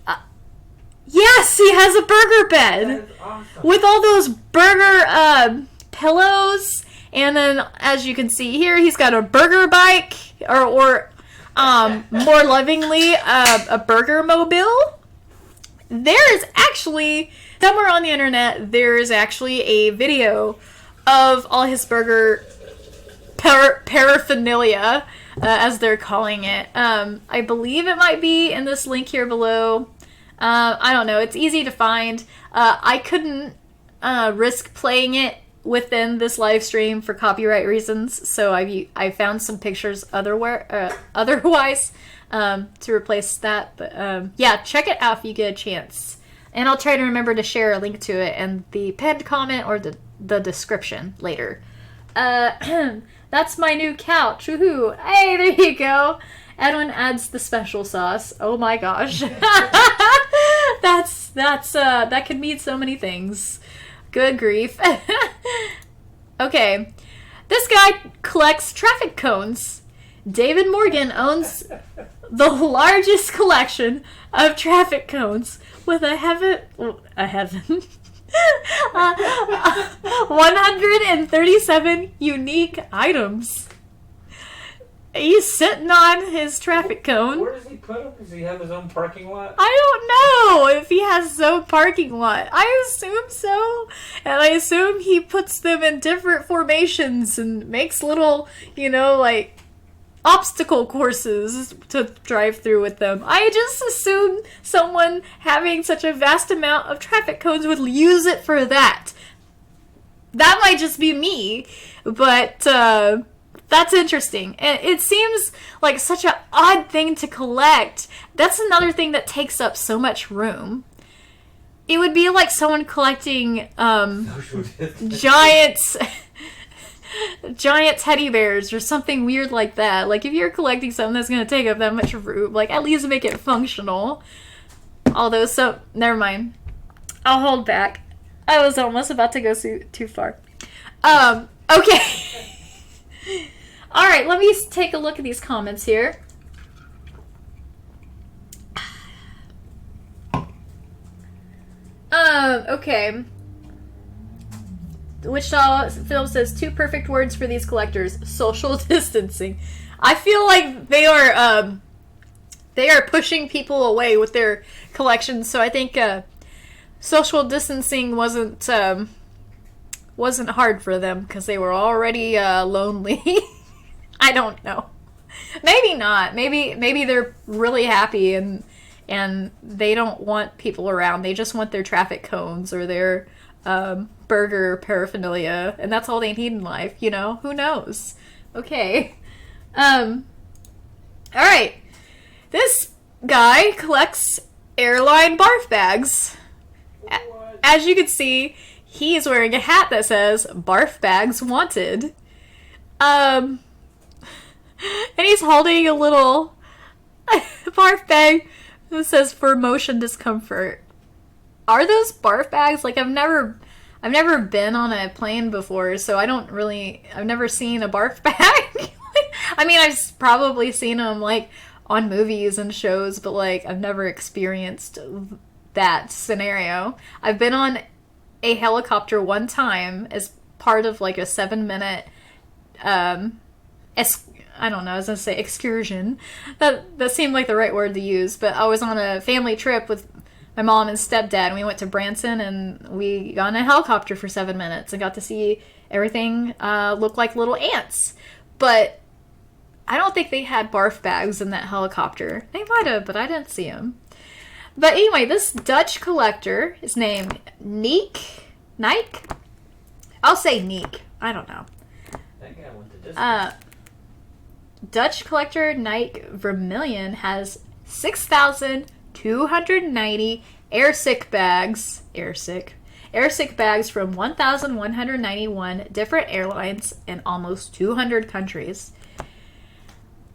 S1: Yes, he has a burger bed.
S2: That is awesome.
S1: With all those burger pillows, and then, as you can see here, he's got a burger bike, or more lovingly, a burger mobile. There is actually, somewhere on the internet, there is actually a video of all his burger paraphernalia, as they're calling it. I believe it might be in this link here below. I don't know. It's easy to find. I couldn't risk playing it within this live stream for copyright reasons, so I found some pictures otherwise to replace that. But yeah, check it out if you get a chance. And I'll try to remember to share a link to it in the pinned comment or the description later. That's my new couch. Woohoo! Hey, there you go. Edwin adds the special sauce. Oh my gosh. That could mean so many things. Good grief. Okay. This guy collects traffic cones. David Morgan owns the largest collection of traffic cones with 137 unique items. He's sitting on his traffic cone.
S2: Where does he put them? Does he have his own parking lot?
S1: I don't know if he has his own parking lot. I assume so. And I assume he puts them in different formations and makes little, like, obstacle courses to drive through with them. I just assumed someone having such a vast amount of traffic cones would use it for that. That might just be me, but that's interesting. And it seems like such an odd thing to collect. That's another thing that takes up so much room. It would be like someone collecting giant teddy bears or something weird like that. Like, if you're collecting something that's going to take up that much room, like, at least make it functional. Although, never mind. I'll hold back. I was almost about to go too far. Okay. Alright, let me take a look at these comments here. Okay. Wichita Film says 2 perfect words for these collectors: social distancing. I feel like they are pushing people away with their collections, so I think social distancing wasn't hard for them because they were already lonely. I don't know. Maybe not. Maybe they're really happy and they don't want people around. They just want their traffic cones or their burger paraphernalia, and that's all they need in life, you know? Who knows? Okay. Alright. This guy collects Airline barf bags. As you can see, he is wearing a hat that says "Barf Bags Wanted." And he's holding a little barf bag that says "For Motion Discomfort." Are those barf bags? Like, I've never been on a plane before, so I've never seen a barf bag. I mean, I've probably seen them, like, on movies and shows, but, like, I've never experienced that scenario. I've been on a helicopter one time as part of, like, a 7-minute, I don't know, I was gonna say excursion. That seemed like the right word to use, but I was on a family trip with my mom and stepdad, and we went to Branson, and we got in a helicopter for 7 minutes and got to see everything look like little ants. But I don't think they had barf bags in that helicopter. They might have, but I didn't see them. But anyway, this Dutch collector is named Nike? I'll say Nike. I don't know.
S2: That guy went to Disney.
S1: Dutch collector Nike Vermillion has 6,290 airsick bags from 1,191 different airlines in almost 200 countries.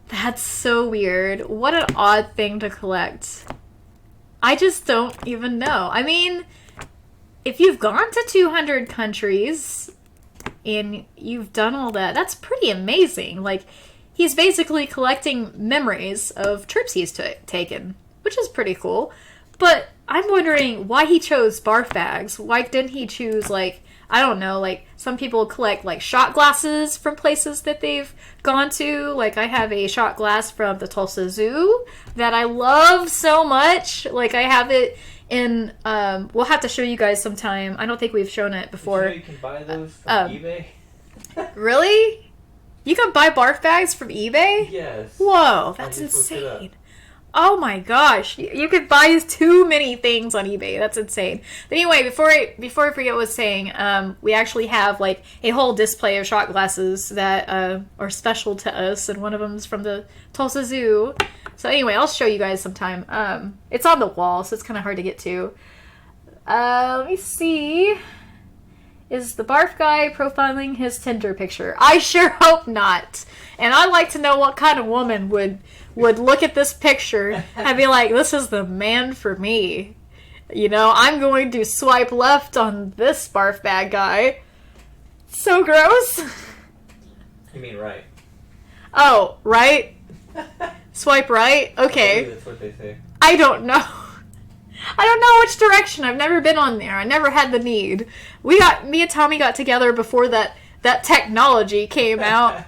S1: That's so weird. What an odd thing to collect. I just don't even know. I mean, if you've gone to 200 countries and you've done all that, that's pretty amazing. Like, he's basically collecting memories of trips he's taken, which is pretty cool. But I'm wondering why he chose barf bags. Why didn't he choose, like, I don't know, like, some people collect, like, shot glasses from places that they've gone to. Like, I have a shot glass from the Tulsa Zoo that I love so much. Like, I have it in, we'll have to show you guys sometime. I don't think we've shown it before.
S2: Did you know you can buy those from eBay?
S1: Really? You can buy barf bags from eBay?
S2: Yes.
S1: Whoa, that's insane. Oh my gosh, you could buy too many things on eBay. That's insane. But anyway, before I forget what I was saying, we actually have, like, a whole display of shot glasses that are special to us, and one of them is from the Tulsa Zoo. So anyway, I'll show you guys sometime. It's on the wall, so it's kind of hard to get to. Let me see. Is the barf guy profiling his Tinder picture? I sure hope not. And I'd like to know what kind of woman would look at this picture and be like, this is the man for me. You know, I'm going to swipe left on this barf bag guy. So gross.
S2: You mean right?
S1: Oh, right? Swipe right? Okay.
S2: That's what they say.
S1: I don't know. I don't know which direction. I've never been on there. I never had the need. Me and Tommy got together before that technology came out.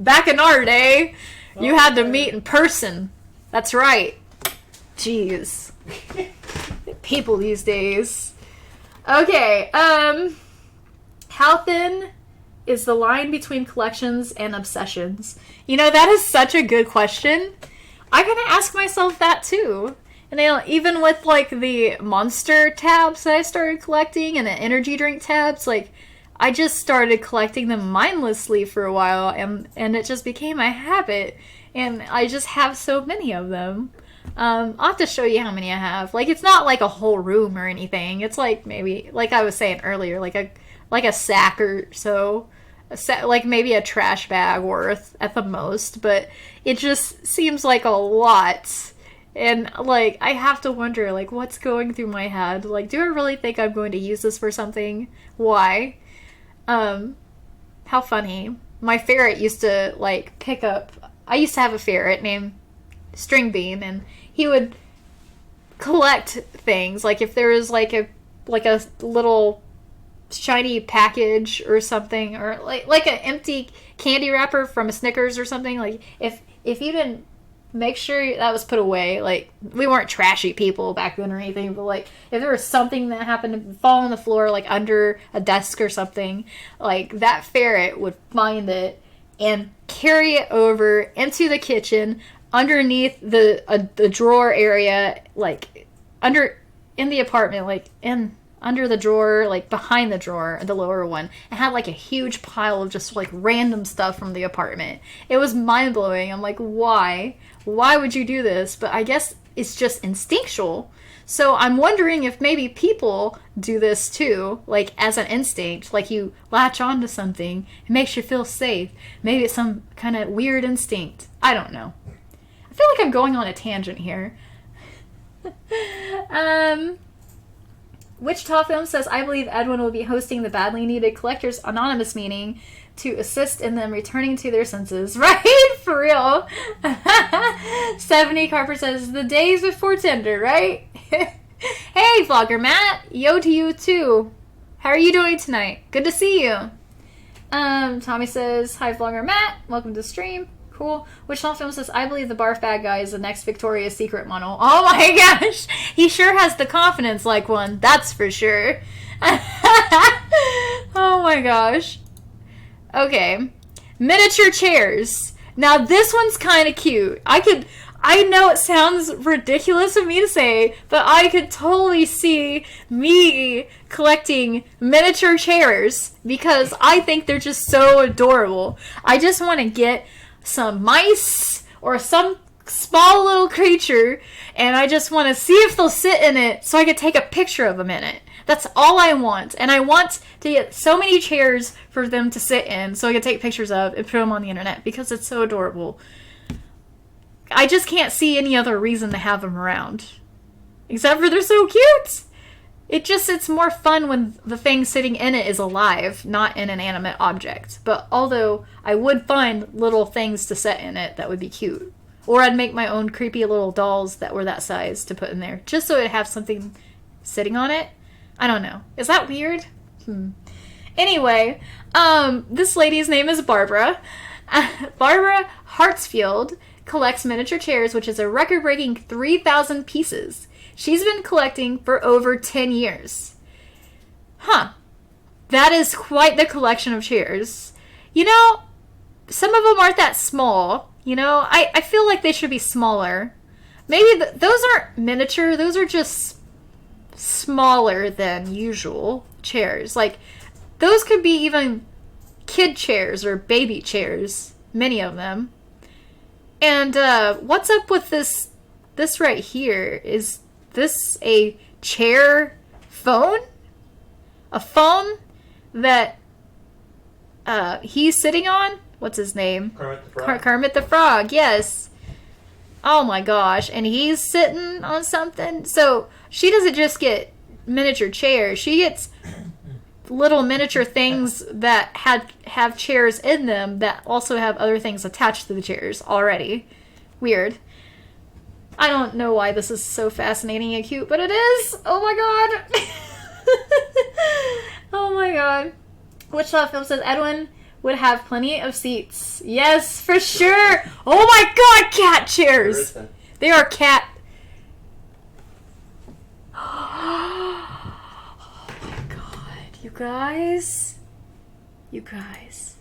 S1: Back in our day, you had to meet in person. That's right. Jeez. People these days. Okay, how thin is the line between collections and obsessions? You know, that is such a good question. I kind of ask myself that too. And even with like the monster tabs that I started collecting and the energy drink tabs, like I just started collecting them mindlessly for a while, and it just became a habit, and I just have so many of them. I'll have to show you how many I have. Like, it's not like a whole room or anything. It's like maybe, like I was saying earlier, like a sack or so. Like maybe a trash bag worth at the most, but it just seems like a lot. And like I have to wonder, like, what's going through my head? Like, do I really think I'm going to use this for something? Why? How funny. My ferret used to like pick up, I used to have a ferret named String Bean, and he would collect things. Like if there was like a little shiny package or something, or like an empty candy wrapper from a Snickers or something, like if you didn't make sure that was put away, like we weren't trashy people back then or anything, but like if there was something that happened to fall on the floor, like under a desk or something, like that ferret would find it and carry it over into the kitchen underneath the drawer area, like in the apartment, like under the drawer, like behind the drawer, the lower one, and had like a huge pile of just like random stuff from the apartment. It was mind blowing. I'm like, why? Why would you do this? But I guess it's just instinctual. So I'm wondering if maybe people do this too, like as an instinct, like you latch onto something, it makes you feel safe. Maybe it's some kind of weird instinct. I don't know. I feel like I'm going on a tangent here. Wichita Film says, I believe Edwin will be hosting the Badly Needed Collectors Anonymous meeting to assist in them returning to their senses. Right? For real. Stephanie Carper says, the days before Tinder, right? Hey, Vlogger Matt. Yo to you, too. How are you doing tonight? Good to see you. Tommy says, hi, Vlogger Matt. Welcome to the stream. Cool. Wichita Film says, I believe the barf bag guy is the next Victoria's Secret model. Oh my gosh. He sure has the confidence like one. That's for sure. Oh my gosh. Okay. Miniature chairs. Now this one's kind of cute. I know it sounds ridiculous of me to say, but I could totally see me collecting miniature chairs because I think they're just so adorable. I just want to get some mice or some small little creature, and I just want to see if they'll sit in it so I could take a picture of them in it. That's all I want. And I want to get so many chairs for them to sit in so I can take pictures of and put them on the internet because it's so adorable. I just can't see any other reason to have them around. Except for they're so cute! It's more fun when the thing sitting in it is alive, not an inanimate object. But although I would find little things to set in it that would be cute. Or I'd make my own creepy little dolls that were that size to put in there. Just so it'd have something sitting on it. I don't know. Is that weird? Anyway, this lady's name is Barbara. Barbara Hartsfield collects miniature chairs, which is a record-breaking 3,000 pieces. She's been collecting for over 10 years. Huh. That is quite the collection of chairs. You know, some of them aren't that small. You know, I feel like they should be smaller. Maybe those aren't miniature. Those are just smaller than usual chairs. Like, those could be even kid chairs or baby chairs. Many of them. And what's up with this right here? Is this a chair phone? A phone that he's sitting on? What's his name?
S2: Kermit the Frog.
S1: Kermit the Frog, yes. Oh my gosh. And he's sitting on something. So she doesn't just get miniature chairs. She gets little miniature things that have chairs in them that also have other things attached to the chairs already. Weird. I don't know why this is so fascinating and cute, but it is. Oh my god. Oh my god. Wichita Film says Edwin would have plenty of seats. Yes, for sure. Oh my god, cat chairs.
S2: Carissa.
S1: They are cat. Oh my god, you guys. You guys.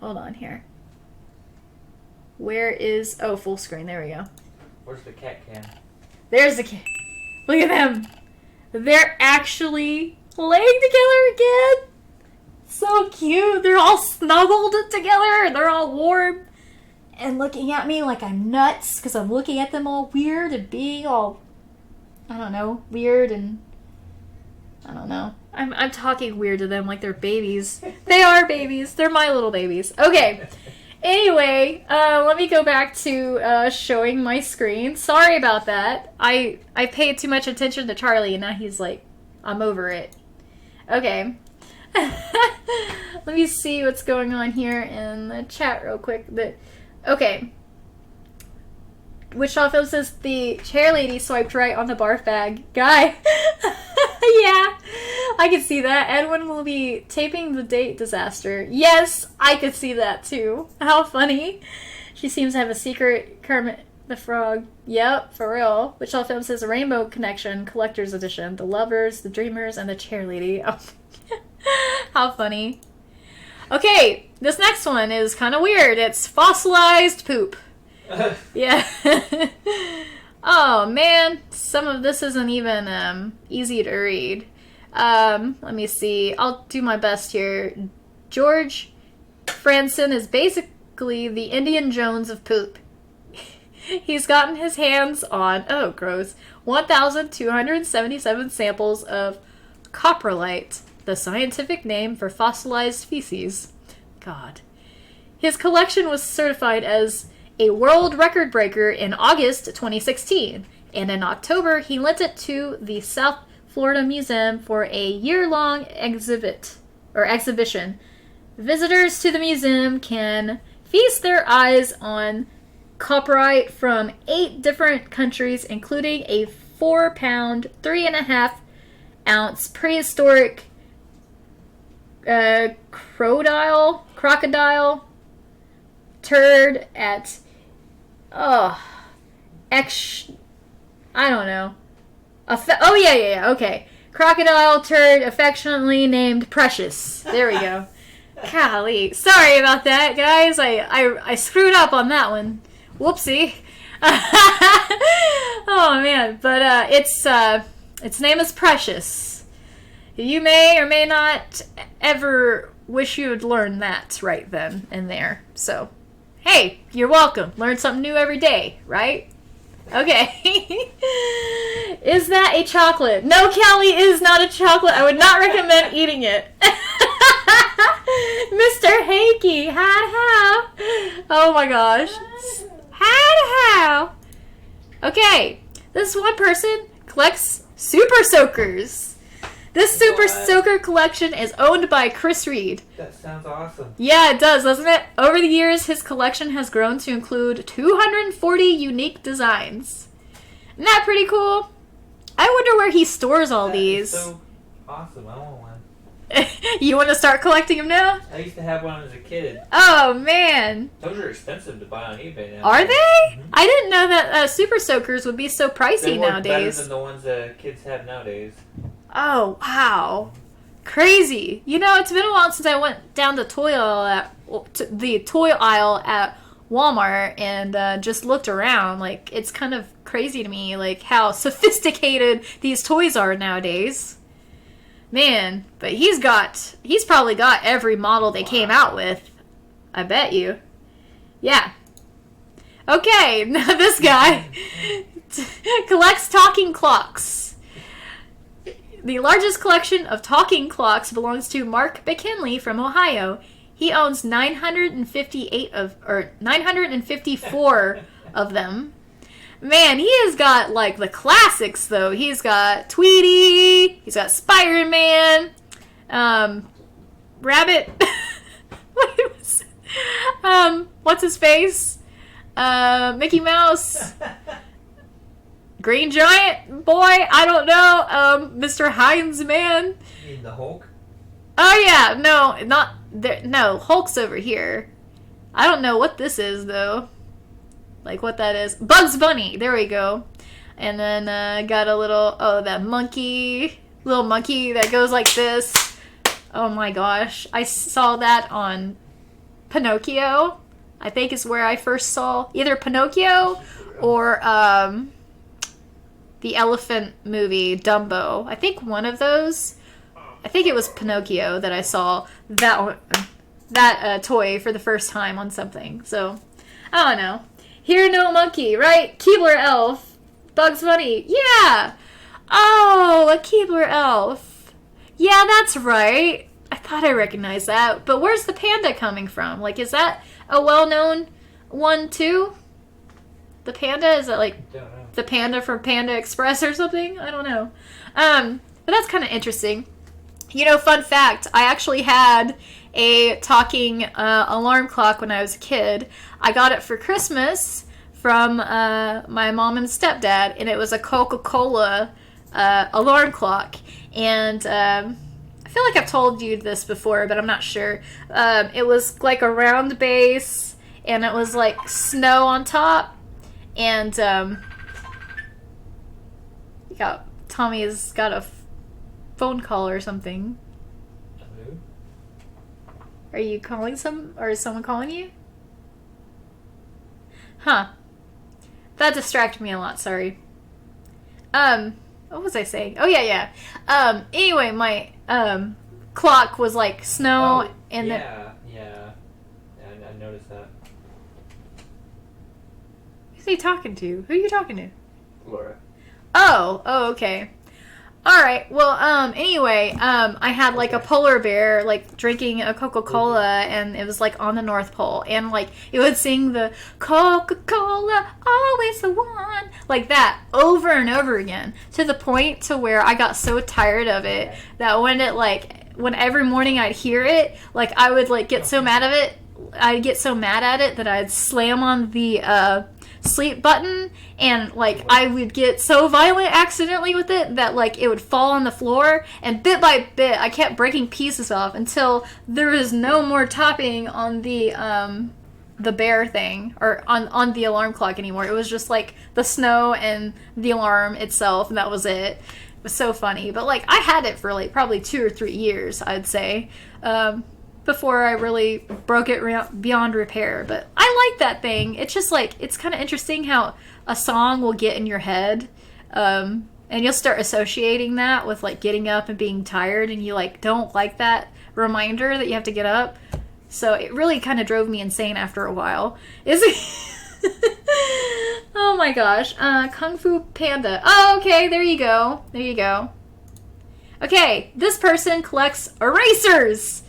S1: Hold on here. Where is... Oh, full screen. There we go.
S2: Where's the cat cam?
S1: There's the cat. Look at them. They're actually laying together again. So cute. They're all snuggled together. They're all warm. And looking at me like I'm nuts. Because I'm looking at them all weird and being all... I don't know. Weird and... I don't know. I'm talking weird to them like they're babies. They are babies. They're my little babies. Okay. Anyway, let me go back to showing my screen. Sorry about that. I paid too much attention to Charlie, and now he's like, I'm over it. Okay. Let me see what's going on here in the chat real quick. Okay. Wichita Film says the chair lady swiped right on the barf bag. Guy. Yeah, I can see that. Edwin will be taping the date disaster. Yes, I could see that too. How funny. She seems to have a secret Kermit the Frog. Yep, for real. Wichita Film says a Rainbow Connection Collector's Edition. The Lovers, the Dreamers, and the Chair Lady. Oh. How funny. Okay, this next one is kind of weird. It's fossilized poop. Yeah. Oh man, some of this isn't even easy to read. Let me see. I'll do my best here. George Franson is basically the Indian Jones of poop. He's gotten his hands on, oh gross, 1,277 samples of coprolite, the scientific name for fossilized feces. God. His collection was certified as a world record breaker in August 2016, and in October he lent it to the South Florida Museum for a year-long exhibition. Visitors to the museum can feast their eyes on copyright from 8 different countries, including a 4-pound, 3.5-ounce prehistoric crocodile turd at I don't know. Okay. Crocodile turd affectionately named Precious. There we go. Golly. Sorry about that, guys. I screwed up on that one. Whoopsie. Oh man, but its name is Precious. You may or may not ever wish you had learned that right then and there. So, hey, you're welcome. Learn something new every day, right? Okay. Is that a chocolate? No, Callie is not a chocolate. I would not recommend eating it. Mr. Hanky, how? Oh my gosh. How? Okay. This one person collects Super Soakers. This Super Soaker collection is owned by Chris Reed.
S2: That sounds awesome. Yeah,
S1: it does, doesn't it? Over the years, his collection has grown to include 240 unique designs. Isn't that pretty cool? I wonder where he stores all these.
S2: That is so awesome. I want one.
S1: You want to start collecting them now?
S2: I used to have one as a kid.
S1: Oh, man.
S2: Those are expensive to buy on eBay now.
S1: Are they? Mm-hmm. I didn't know that Super Soakers would be so pricey nowadays.
S2: Better than the ones that kids have nowadays.
S1: Oh, wow. Crazy. You know, it's been a while since I went down the toy aisle at Walmart and just looked around. Like, it's kind of crazy to me, like, how sophisticated these toys are nowadays. Man, but he's probably got every model they came out with. I bet you. Yeah. Okay, now this guy collects talking clocks. The largest collection of talking clocks belongs to Mark McKinley from Ohio. He owns 954 of them. Man, he has got, like, the classics, though. He's got Tweety, he's got Spider-Man, Rabbit, what's his face? Mickey Mouse, Green Giant Boy, I don't know, Mr. Heinz Man.
S2: You mean the Hulk?
S1: Oh, yeah, no, not there, no, Hulk's over here. I don't know what this is, though. Like what that is. Bugs Bunny. There we go. And then got a little, that monkey. Little monkey that goes like this. Oh my gosh. I saw that on Pinocchio. I think is where I first saw either Pinocchio or the elephant movie Dumbo. I think one of those. I think it was Pinocchio that I saw that toy for the first time on something. So, I don't know. Here no monkey, right? Keebler elf. Bugs Bunny. Yeah! Oh, a Keebler elf. Yeah, that's right. I thought I recognized that. But where's the panda coming from? Like, is that a well-known one, too? The panda? Is that, like, the panda from Panda Express or something? I don't know. But that's kind of interesting. You know, fun fact, I actually had a talking alarm clock when I was a kid. I got it for Christmas from my mom and stepdad, and it was a Coca-Cola alarm clock. And I feel like I've told you this before, but I'm not sure. It was like a round base, and it was like snow on top. And Tommy's got a phone call or something.
S2: Hello?
S1: Are you calling or is someone calling you? Huh. That distracted me a lot, sorry. What was I saying? Oh, yeah. Anyway, my, clock was like snow and
S2: yeah. I noticed that.
S1: Who's he talking to? Who are you talking to?
S2: Laura.
S1: Oh, okay. Alright, well, anyway, I had, like, a polar bear, like, drinking a Coca-Cola, and it was, like, on the North Pole, and, like, it would sing the Coca-Cola, always the one, like that, over and over again, to the point to where I got so tired of it, that when every morning I'd hear it, like, I would, like, get so mad at it that I'd slam on the, sleep button, and like I would get so violent accidentally with it that like it would fall on the floor, and bit by bit I kept breaking pieces off until there was no more tapping on the bear thing or on the alarm clock anymore. It was just like the snow and the alarm itself, and that was it. It was so funny. But like I had it for like probably 2 or 3 years, I'd say, before I really broke it beyond repair. But I like that thing. It's just like, it's kind of interesting how a song will get in your head, and you'll start associating that with like getting up and being tired, and you like don't like that reminder that you have to get up. So it really kind of drove me insane after a while. Oh my gosh. Kung Fu Panda. Oh, okay, there you go. Okay, this person collects erasers.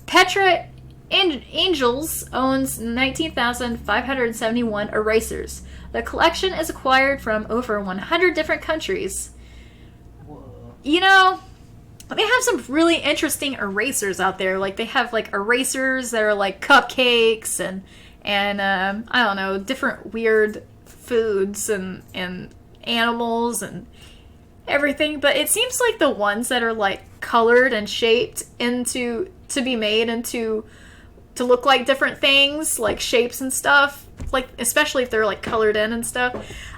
S1: Petra Angels owns 19,571 erasers. The collection is acquired from over 100 different countries.
S2: Whoa.
S1: You know, they have some really interesting erasers out there. Like, they have, like, erasers that are, like, cupcakes and I don't know, different weird foods and animals and everything. But it seems like the ones that are, like, colored and shaped to be made into to look like different things, like shapes and stuff, like especially if they're like colored in and stuff,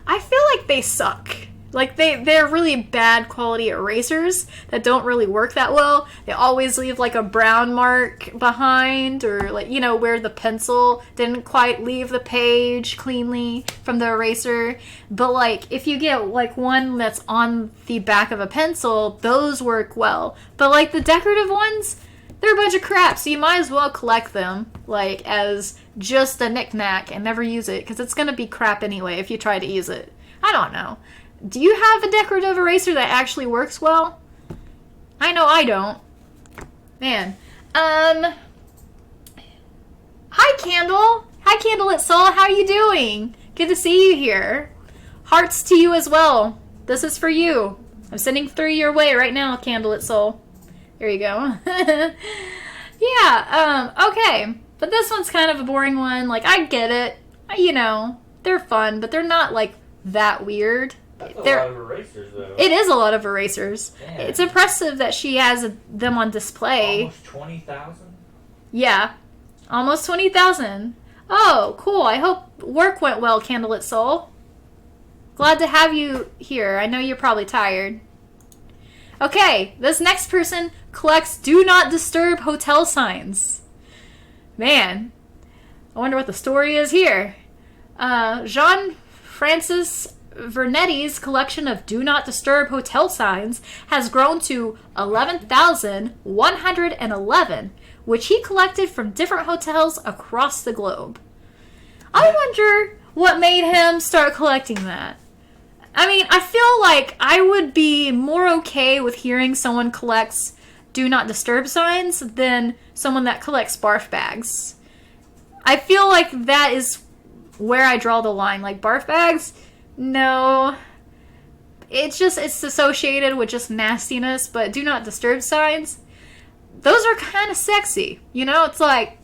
S1: I feel like they suck. Like they're really bad quality erasers that don't really work that well. They always leave like a brown mark behind, or like, you know, where the pencil didn't quite leave the page cleanly from the eraser. But like if you get like one that's on the back of a pencil, those work well. But like the decorative ones, they're a bunch of crap, so you might as well collect them like as just a knick-knack and never use it, because it's gonna be crap anyway if you try to use it. I don't know. Do you have a decorative eraser that actually works well? I know I don't. Man. Hi, Candle. Hi, Candlelit Soul. How are you doing? Good to see you here. Hearts to you as well. This is for you. I'm sending 3 your way right now, Candlelit Soul. There you go. Yeah, okay. But this one's kind of a boring one. Like, I get it. You know, they're fun, but they're not, like, that weird.
S2: That's a lot of erasers, though.
S1: It is a lot of erasers.
S2: Man.
S1: It's impressive that she has them on display.
S2: Almost 20,000?
S1: Yeah. Almost 20,000. Oh, cool. I hope work went well, Candlelit Soul. Glad to have you here. I know you're probably tired. Okay, this next person collects do not disturb hotel signs. Man, I wonder what the story is here. Jean Francis Vernetti's collection of do not disturb hotel signs has grown to 11,111, which he collected from different hotels across the globe. I wonder what made him start collecting that. I mean, I feel like I would be more okay with hearing someone collects do not disturb signs than someone that collects barf bags. I feel like that is where I draw the line. Like, barf bags, no. It's associated with just nastiness, but do not disturb signs, those are kind of sexy. You know, it's like,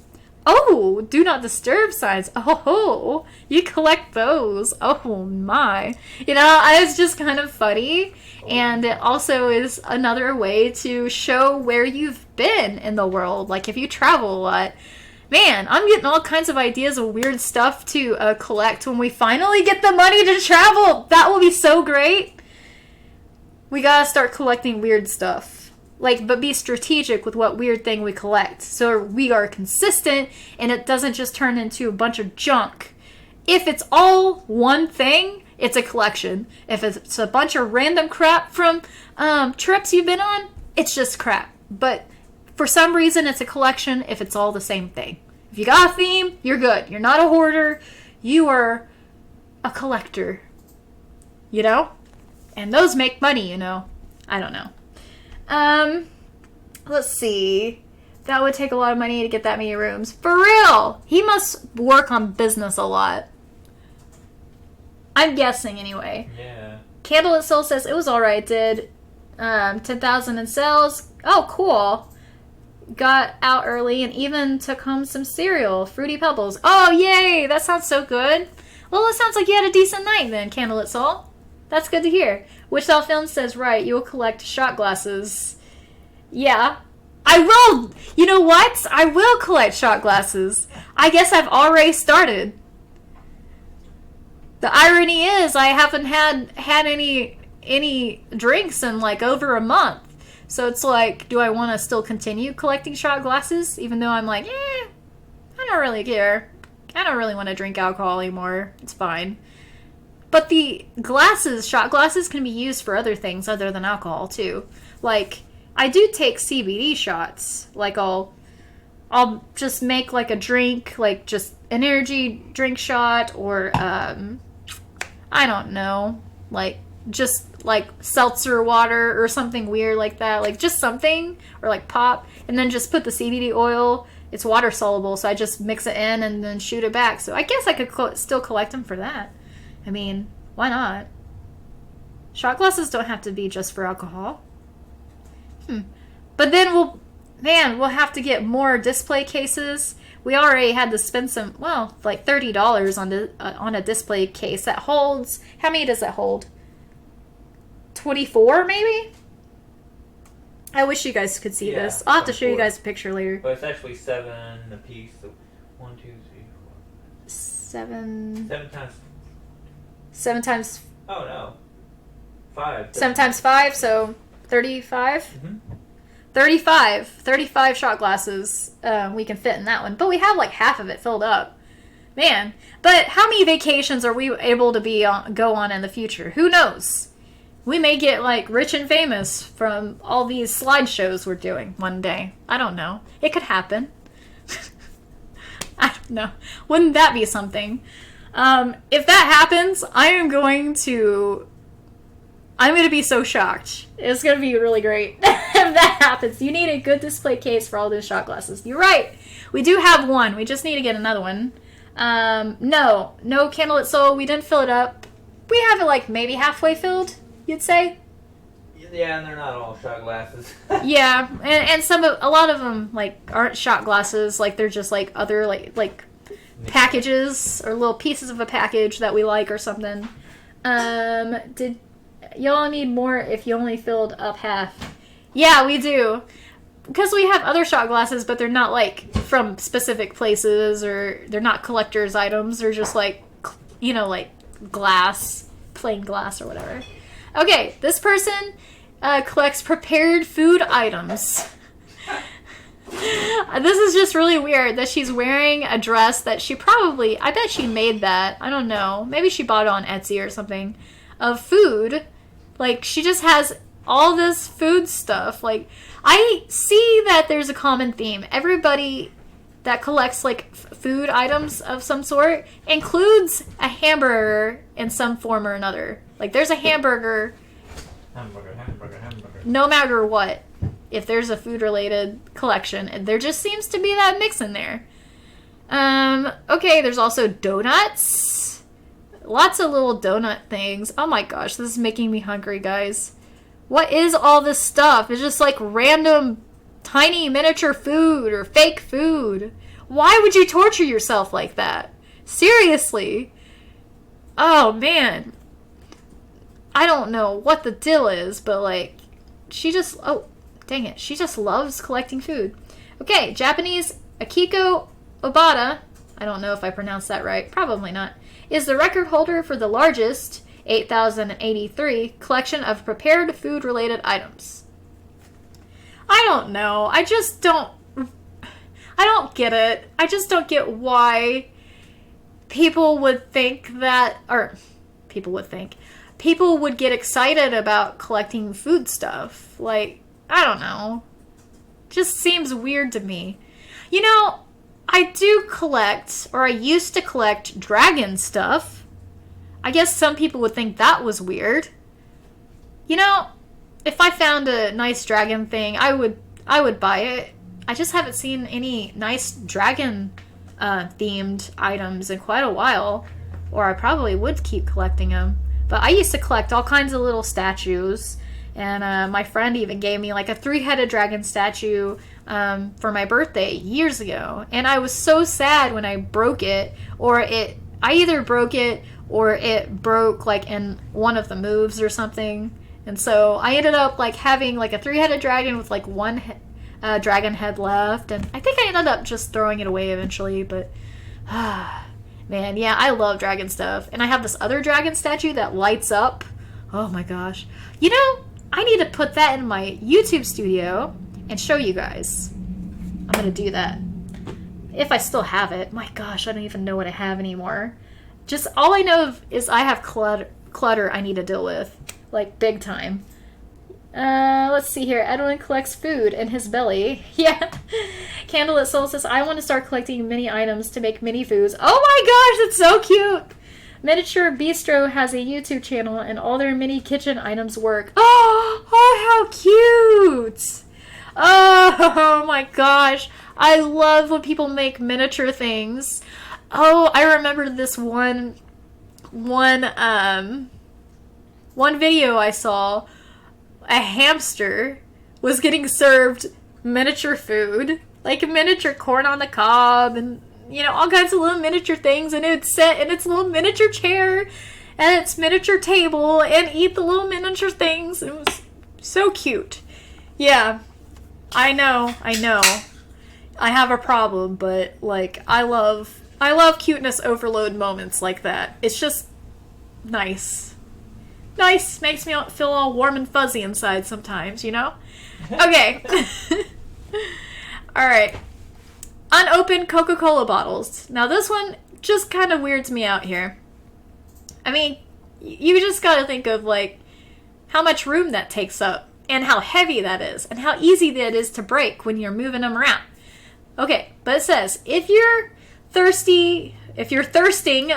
S1: oh, do not disturb signs. Oh, you collect those. Oh my. You know, it's just kind of funny. And it also is another way to show where you've been in the world. Like if you travel a lot. Man, I'm getting all kinds of ideas of weird stuff to collect when we finally get the money to travel. That will be so great. We gotta start collecting weird stuff. Like, but be strategic with what weird thing we collect. So we are consistent and it doesn't just turn into a bunch of junk. If it's all one thing, it's a collection. If it's a bunch of random crap from trips you've been on, it's just crap. But for some reason, it's a collection if it's all the same thing. If you got a theme, you're good. You're not a hoarder. You are a collector. You know? And those make money, you know? I don't know. Let's see. That would take a lot of money to get that many rooms. For real! He must work on business a lot. I'm guessing, anyway.
S2: Yeah.
S1: Candlelit Soul says, it was alright, did 10,000 in sales. Oh, cool. Got out early and even took home some cereal. Fruity Pebbles. Oh, yay! That sounds so good. Well, it sounds like you had a decent night then, Candlelit Soul. That's good to hear. Witchdoll Film says, right, you will collect shot glasses. Yeah. I will! You know what? I will collect shot glasses. I guess I've already started. The irony is I haven't had any drinks in like over a month. So it's like, do I want to still continue collecting shot glasses? Even though I'm like, I don't really care. I don't really want to drink alcohol anymore. It's fine. But the glasses, shot glasses, can be used for other things other than alcohol too. Like, I do take CBD shots. Like, I'll just make like a drink, like just an energy drink shot, or I don't know, like just like seltzer water or something weird like that. Like just something, or like pop, and then just put the CBD oil. It's water soluble, so I just mix it in and then shoot it back. So I guess I could still collect them for that. I mean, why not? Shot glasses don't have to be just for alcohol. But then we'll have to get more display cases. We already had to spend some, well, like $30 on a display case that holds, how many does that hold? 24 maybe? I wish you guys could see this. I'll have to show you guys a picture later.
S2: But it's actually 7 a piece. So 1, 2, 3, 4.
S1: 7.
S2: 7 times.
S1: 7 times.
S2: Oh no. 5.
S1: 7 times 5, so 35.
S2: Mm-hmm.
S1: 35 shot glasses we can fit in that one. But we have like half of it filled up. Man. But how many vacations are we able to go on in the future? Who knows? We may get like rich and famous from all these slideshows we're doing one day. I don't know. It could happen. I don't know. Wouldn't that be something? If that happens, I'm going to be so shocked. It's going to be really great if that happens. You need a good display case for all those shot glasses. You're right. We do have one. We just need to get another one. No Candlelit Soul. We didn't fill it up. We have it like maybe halfway filled, you'd say?
S2: Yeah, and they're not all shot glasses.
S1: Yeah, and a lot of them like aren't shot glasses. Like they're just like other like packages or little pieces of a package that we like or something. Did y'all need more if you only filled up half? Yeah, we do. Because we have other shot glasses, but they're not like from specific places, or they're not collector's items. They're just like, like glass, plain glass or whatever. Okay, this person collects prepared food items. This is just really weird that she's wearing a dress that she probably, I bet she made that. I don't know. Maybe she bought it on Etsy or something. Of food. Like, she just has all this food stuff. Like, I see that there's a common theme. Everybody that collects, like, food items of some sort includes a hamburger in some form or another. Like, there's a hamburger.
S2: Hamburger.
S1: No matter what. If there's a food-related collection, and there just seems to be that mix in there. Okay, there's also donuts. Lots of little donut things. Oh my gosh, this is making me hungry, guys. What is all this stuff? It's just like random tiny miniature food or fake food. Why would you torture yourself like that? Seriously. Oh man. I don't know what the deal is, but like, she just... Oh, dang it. She just loves collecting food. Okay, Japanese Akiko Obata, I don't know if I pronounced that right, probably not, is the record holder for the largest, 8,083, collection of prepared food-related items. I don't know. I don't get it. I just don't get why people would think that, or people would get excited about collecting food stuff. Like, I don't know. Just seems weird to me. You know, I do collect, or I used to collect dragon stuff. I guess some people would think that was weird. You know, if I found a nice dragon thing, I would buy it. I just haven't seen any nice dragon themed items in quite a while, or I probably would keep collecting them. But I used to collect all kinds of little statues, and my friend even gave me like a 3-headed dragon statue for my birthday years ago. And I was so sad when I broke it, I either broke it or it broke like in one of the moves or something. And so I ended up like having like a 3-headed dragon with like one dragon head left, and I think I ended up just throwing it away eventually. But man, yeah, I love dragon stuff. And I have this other dragon statue that lights up. Oh my gosh. You know, I need to put that in my YouTube studio and show you guys. I'm gonna do that. If I still have it. My gosh, I don't even know what I have anymore. Just all I know is I have clutter I need to deal with. Like, big time. Let's see here. Edwin collects food in his belly. Yeah. Candlelit Soul says, I want to start collecting mini items to make mini foods. Oh my gosh, that's so cute! Miniature Bistro has a YouTube channel and all their mini kitchen items work. Oh, how cute! Oh my gosh. I love when people make miniature things. Oh, I remember this one video I saw. A hamster was getting served miniature food, like miniature corn on the cob and, you know, all kinds of little miniature things, and it would sit in its little miniature chair and its miniature table and eat the little miniature things. It was so cute. Yeah, I know. I have a problem, but like I love cuteness overload moments like that. It's just nice. Nice. Makes me feel all warm and fuzzy inside sometimes, you know? Okay. Alright. Unopened Coca-Cola bottles. Now this one just kind of weirds me out here. I mean, you just gotta think of, like, how much room that takes up, and how heavy that is, and how easy that is to break when you're moving them around. Okay, but it says, if you're thirsting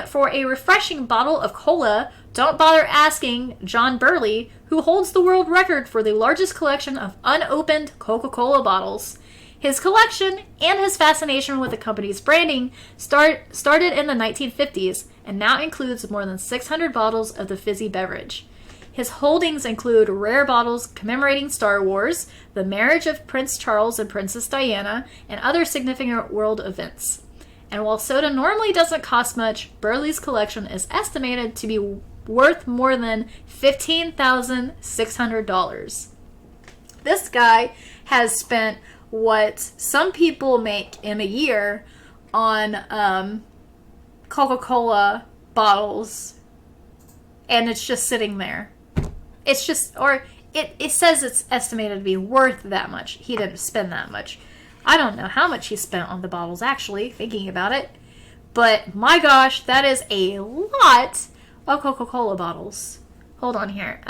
S1: for a refreshing bottle of cola, don't bother asking John Burley, who holds the world record for the largest collection of unopened Coca-Cola bottles. His collection and his fascination with the company's branding started in the 1950s and now includes more than 600 bottles of the fizzy beverage. His holdings include rare bottles commemorating Star Wars, the marriage of Prince Charles and Princess Diana, and other significant world events. And while soda normally doesn't cost much, Burley's collection is estimated to be worth more than $15,600. This guy has spent what some people make in a year on Coca-Cola bottles, and it's just sitting there. It's just, or it says it's estimated to be worth that much. He didn't spend that much. I don't know how much he spent on the bottles, actually, thinking about it. But, my gosh, that is a lot of Coca-Cola bottles. Hold on here.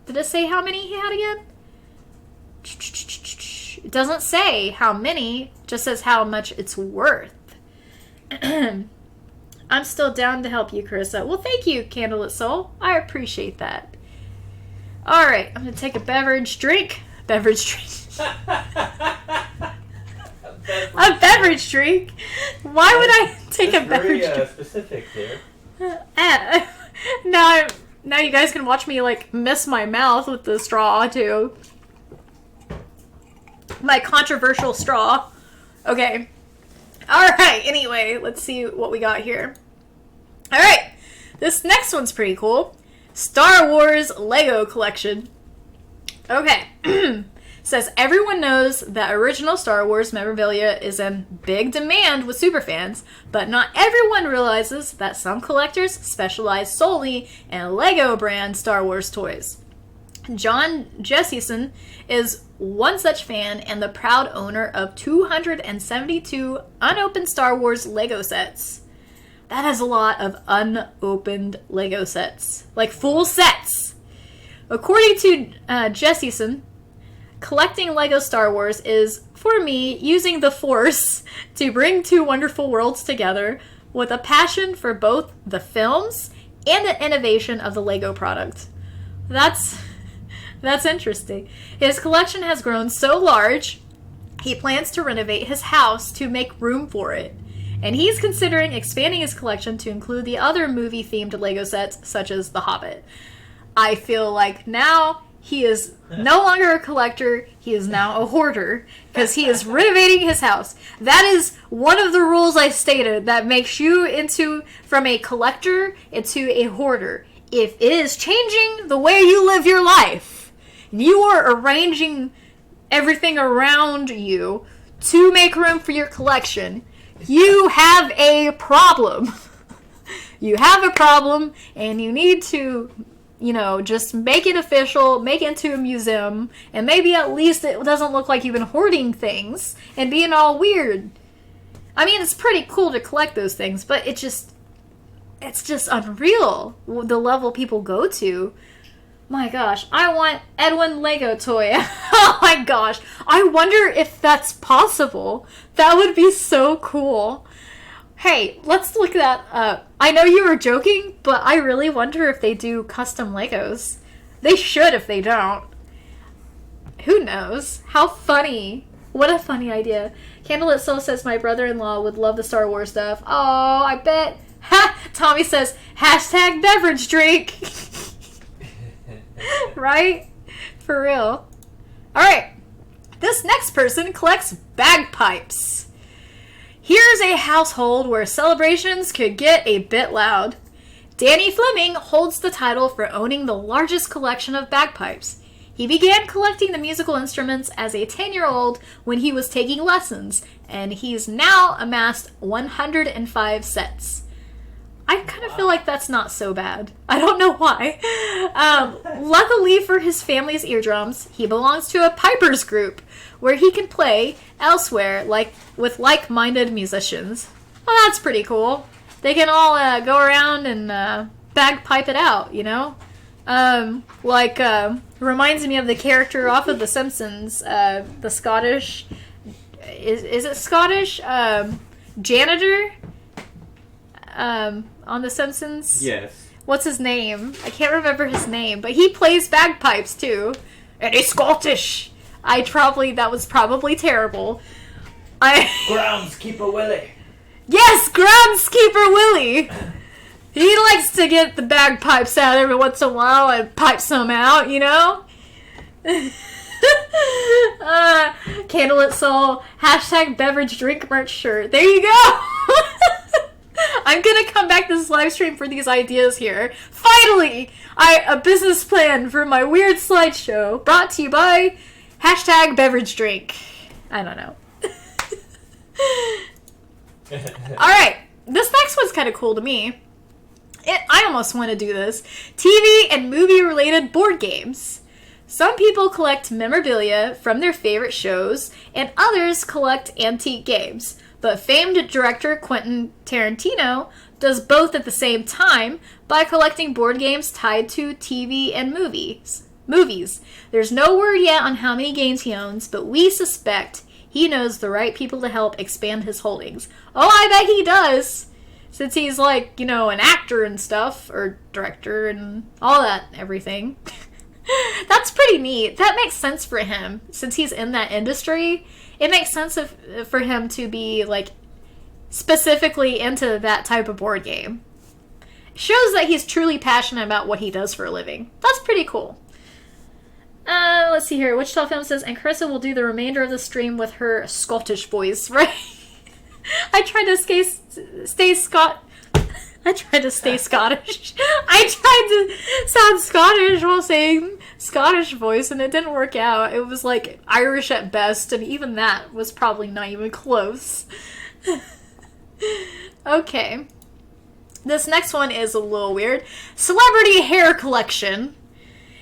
S1: Did it say how many he had again? It doesn't say how many, just says how much it's worth. I'm still down to help you, Carissa. Well, thank you, Candlelit Soul. I appreciate that. Alright, I'm going to take a beverage drink. A beverage drink? Why would I take a beverage drink?
S2: Very specific there.
S1: Now you guys can watch me, like, miss my mouth with the straw, too. My controversial straw. Okay. Alright, anyway, let's see what we got here. Alright, this next one's pretty cool. Star Wars Lego Collection. Okay. Says everyone knows that original Star Wars memorabilia is in big demand with superfans, but not everyone realizes that some collectors specialize solely in Lego brand Star Wars toys. John Jessison is one such fan and the proud owner of 272 unopened Star Wars Lego sets. That is a lot of unopened Lego sets. Like full sets. According to Jessison, collecting Lego Star Wars is, for me, using the Force to bring two wonderful worlds together with a passion for both the films and the innovation of the Lego product. That's interesting. His collection has grown so large, he plans to renovate his house to make room for it. And he's considering expanding his collection to include the other movie-themed Lego sets, such as The Hobbit. I feel like now he is no longer a collector, he is now a hoarder, because he is renovating his house. That is one of the rules I stated that makes you from a collector into a hoarder. If it is changing the way you live your life, you are arranging everything around you to make room for your collection, you have a problem. You have a problem, and you need to, just make it official, make it into a museum, and maybe at least it doesn't look like you've been hoarding things and being all weird. I mean, it's pretty cool to collect those things, but it's just unreal the level people go to. My gosh, I want Edwin Lego toy. Oh my gosh, I wonder if that's possible. That would be so cool. Hey, let's look that up. I know you were joking, but I really wonder if they do custom Legos. They should if they don't. Who knows? How funny. What a funny idea. Candlelit Soul says my brother-in-law would love the Star Wars stuff. Oh, I bet. Ha! Tommy says, hashtag beverage drink. Right? For real. Alright. This next person collects bagpipes. Here's a household where celebrations could get a bit loud. Danny Fleming holds the title for owning the largest collection of bagpipes. He began collecting the musical instruments as a 10-year-old when he was taking lessons, and he's now amassed 105 sets. I kind of feel like that's not so bad. I don't know why. Luckily for his family's eardrums, he belongs to a pipers group where he can play elsewhere with like-minded musicians. Well, that's pretty cool. They can all go around and bagpipe it out, reminds me of the character off of The Simpsons, the Scottish... Is it Scottish? Janitor? On The Simpsons?
S2: Yes.
S1: What's his name? I can't remember his name, but he plays bagpipes too. And he's Scottish! That was probably terrible.
S2: Groundskeeper Willie!
S1: Yes! Groundskeeper Willie! He likes to get the bagpipes out every once in a while and pipe some out, Candlelit Soul, hashtag beverage drink merch shirt. There you go! I'm gonna come back to this live stream for these ideas here. Finally! A business plan for my weird slideshow brought to you by hashtag beverage drink. I don't know. Alright, this next one's kind of cool to me. I almost want to do this. TV and movie-related board games. Some people collect memorabilia from their favorite shows, and others collect antique games. But famed director Quentin Tarantino does both at the same time by collecting board games tied to TV and movies. There's no word yet on how many games he owns, but we suspect he knows the right people to help expand his holdings. Oh, I bet he does! Since he's like, an actor and stuff, or director and all that, everything. That's pretty neat. That makes sense for him. Since he's in that industry, it makes sense for him to be, like, specifically into that type of board game. It shows that he's truly passionate about what he does for a living. That's pretty cool. Let's see here. Wichita Film says, and Carissa will do the remainder of the stream with her Scottish voice, right? I tried to stay Scottish. I tried to sound Scottish while saying Scottish voice, and it didn't work out. It was like Irish at best, and even that was probably not even close. Okay. This next one is a little weird. Celebrity hair collection.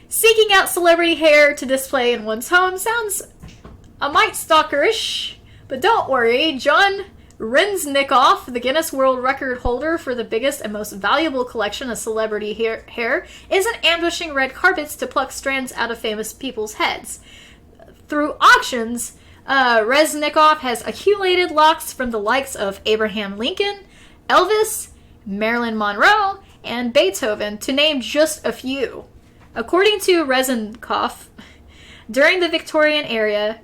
S1: Seeking out celebrity hair to display in one's home sounds a mite stalkerish, but don't worry, John Rensnikoff, the Guinness World Record holder for the biggest and most valuable collection of celebrity hair, isn't ambushing red carpets to pluck strands out of famous people's heads. Through auctions, Resnikoff has accumulated locks from the likes of Abraham Lincoln, Elvis, Marilyn Monroe, and Beethoven, to name just a few. According to Resnikoff, during the Victorian era,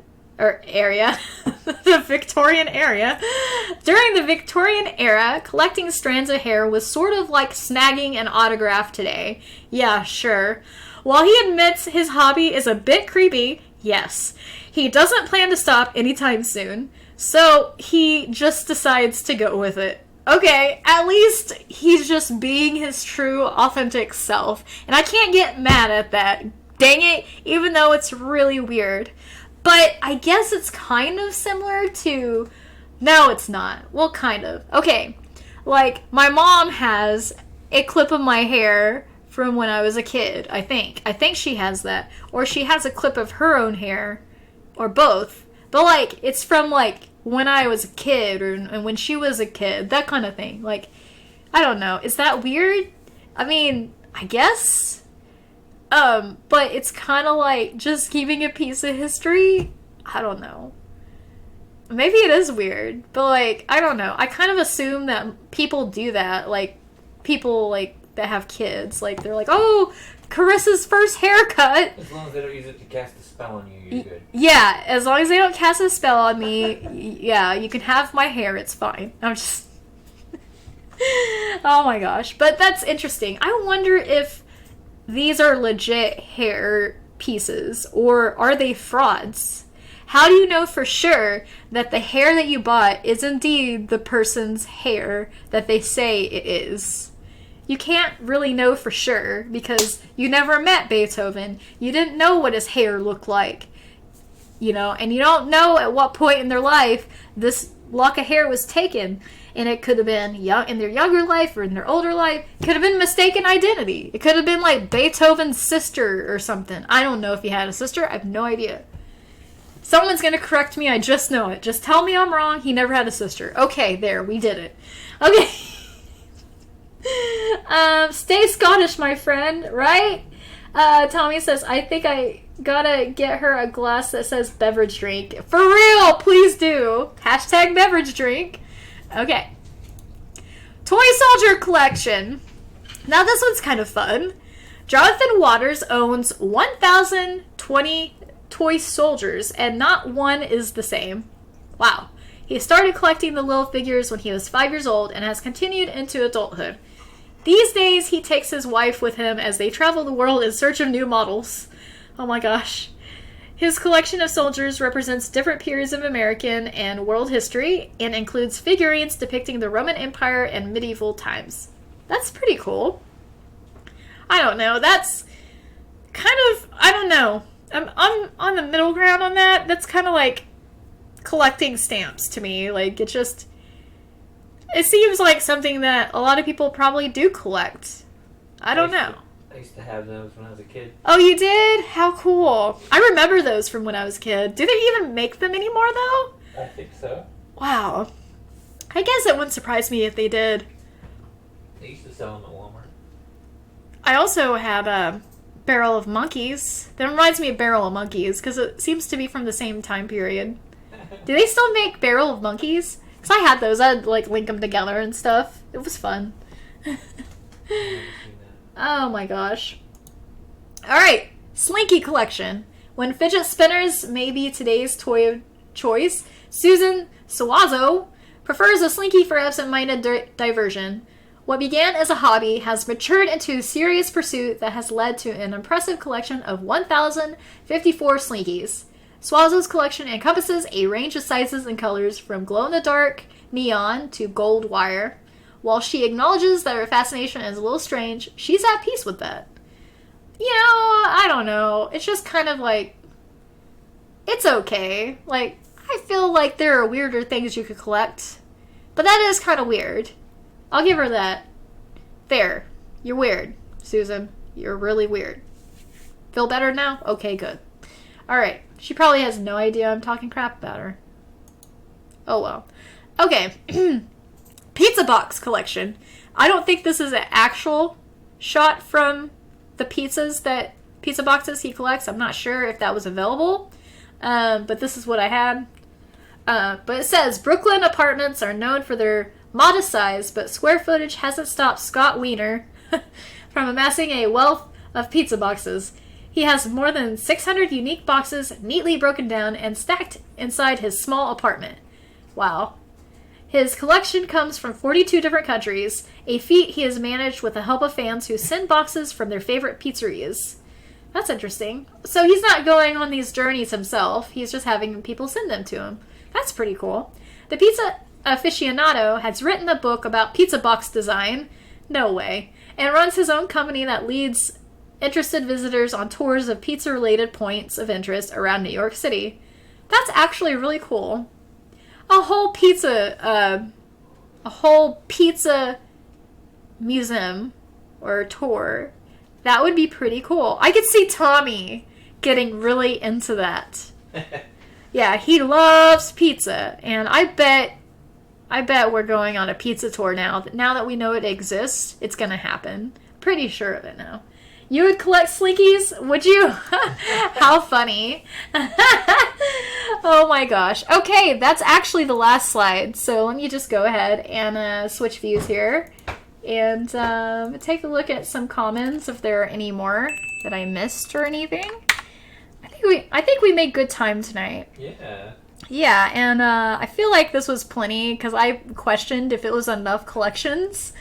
S1: collecting strands of hair was sort of like snagging an autograph today. Yeah, sure. While he admits his hobby is a bit creepy, yes, he doesn't plan to stop anytime soon, so he just decides to go with it. Okay, at least he's just being his true, authentic self, and I can't get mad at that. Dang it, even though it's really weird. But I guess it's kind of similar to... No, it's not. Well, kind of. Okay, like, my mom has a clip of my hair from when I was a kid, I think. I think she has that. Or she has a clip of her own hair. Or both. But, like, it's from, like, when I was a kid, and when she was a kid. That kind of thing. Like, I don't know. Is that weird? I mean, I guess... but it's kind of like just keeping a piece of history. I don't know. Maybe it is weird, but like, I don't know. I kind of assume that people do that. Like, people like that have kids. Like, they're like, oh, Carissa's first haircut.
S2: As long as they don't use it to cast a spell on you, you're good.
S1: Yeah, as long as they don't cast a spell on me, yeah, you can have my hair. It's fine. I'm just... Oh my gosh. But that's interesting. I wonder if these are legit hair pieces, or are they frauds? How do you know for sure that the hair that you bought is indeed the person's hair that they say it is? You can't really know for sure because you never met Beethoven. You didn't know what his hair looked like, and you don't know at what point in their life this lock of hair was taken. And it could have been in their younger life or in their older life. It could have been mistaken identity. It could have been like Beethoven's sister or something. I don't know if he had a sister. I have no idea. Someone's going to correct me. I just know it. Just tell me I'm wrong. He never had a sister. Okay, there. We did it. Okay. Stay Scottish, my friend. Right? Tommy says, I think I gotta get her a glass that says beverage drink. For real. Please do. Hashtag beverage drink. Okay. Toy Soldier Collection. Now this one's kind of fun. Jonathan Waters owns 1,020 toy soldiers, and not one is the same. Wow. He started collecting the little figures when he was 5 years old and has continued into adulthood. These days, he takes his wife with him as they travel the world in search of new models. Oh my gosh. His collection of soldiers represents different periods of American and world history and includes figurines depicting the Roman Empire and medieval times. That's pretty cool. I don't know. That's kind of... I don't know. I'm on the middle ground on that. That's kind of like collecting stamps to me. Like, it just... It seems like something that a lot of people probably do collect. I don't know.
S2: I used to have those when I was a kid.
S1: Oh, you did? How cool. I remember those from when I was a kid. Do they even make them anymore, though?
S2: I think so.
S1: Wow. I guess it wouldn't surprise me if they did.
S2: They used to sell them at Walmart.
S1: I also have a Barrel of Monkeys. That reminds me of Barrel of Monkeys, because it seems to be from the same time period. Do they still make Barrel of Monkeys? Because I had those. I'd, like, link them together and stuff. It was fun. Oh my gosh. Alright, Slinky Collection. When fidget spinners may be today's toy of choice, Susan Suazo prefers a Slinky for absent-minded diversion. What began as a hobby has matured into a serious pursuit that has led to an impressive collection of 1,054 Slinkies. Suazo's collection encompasses a range of sizes and colors from glow-in-the-dark neon to gold wire. While she acknowledges that her fascination is a little strange, she's at peace with that. You know, I don't know. It's just kind of like, it's okay. Like, I feel like there are weirder things you could collect. But that is kind of weird. I'll give her that. There. You're weird, Susan. You're really weird. Feel better now? Okay, good. Alright. She probably has no idea I'm talking crap about her. Oh well. Okay. Pizza box collection. I don't think this is an actual shot from the pizza boxes he collects. I'm not sure if that was available, but this is what I had. But it says, Brooklyn apartments are known for their modest size, but square footage hasn't stopped Scott Wiener from amassing a wealth of pizza boxes. He has more than 600 unique boxes neatly broken down and stacked inside his small apartment. Wow. His collection comes from 42 different countries, a feat he has managed with the help of fans who send boxes from their favorite pizzerias. That's interesting. So he's not going on these journeys himself, he's just having people send them to him. That's pretty cool. The pizza aficionado has written a book about pizza box design, no way, and runs his own company that leads interested visitors on tours of pizza-related points of interest around New York City. That's actually really cool. A whole pizza museum or tour. That would be pretty cool. I could see Tommy getting really into that. Yeah, he loves pizza, and I bet we're going on a pizza tour now. Now that we know it exists, it's gonna happen. Pretty sure of it now. You would collect Slinkies? Would you? How funny. Oh my gosh. Okay, that's actually the last slide. So let me just go ahead and switch views here. And take a look at some comments if there are any more that I missed or anything. I think we made good time tonight.
S2: Yeah.
S1: Yeah, and I feel like this was plenty because I questioned if it was enough collections.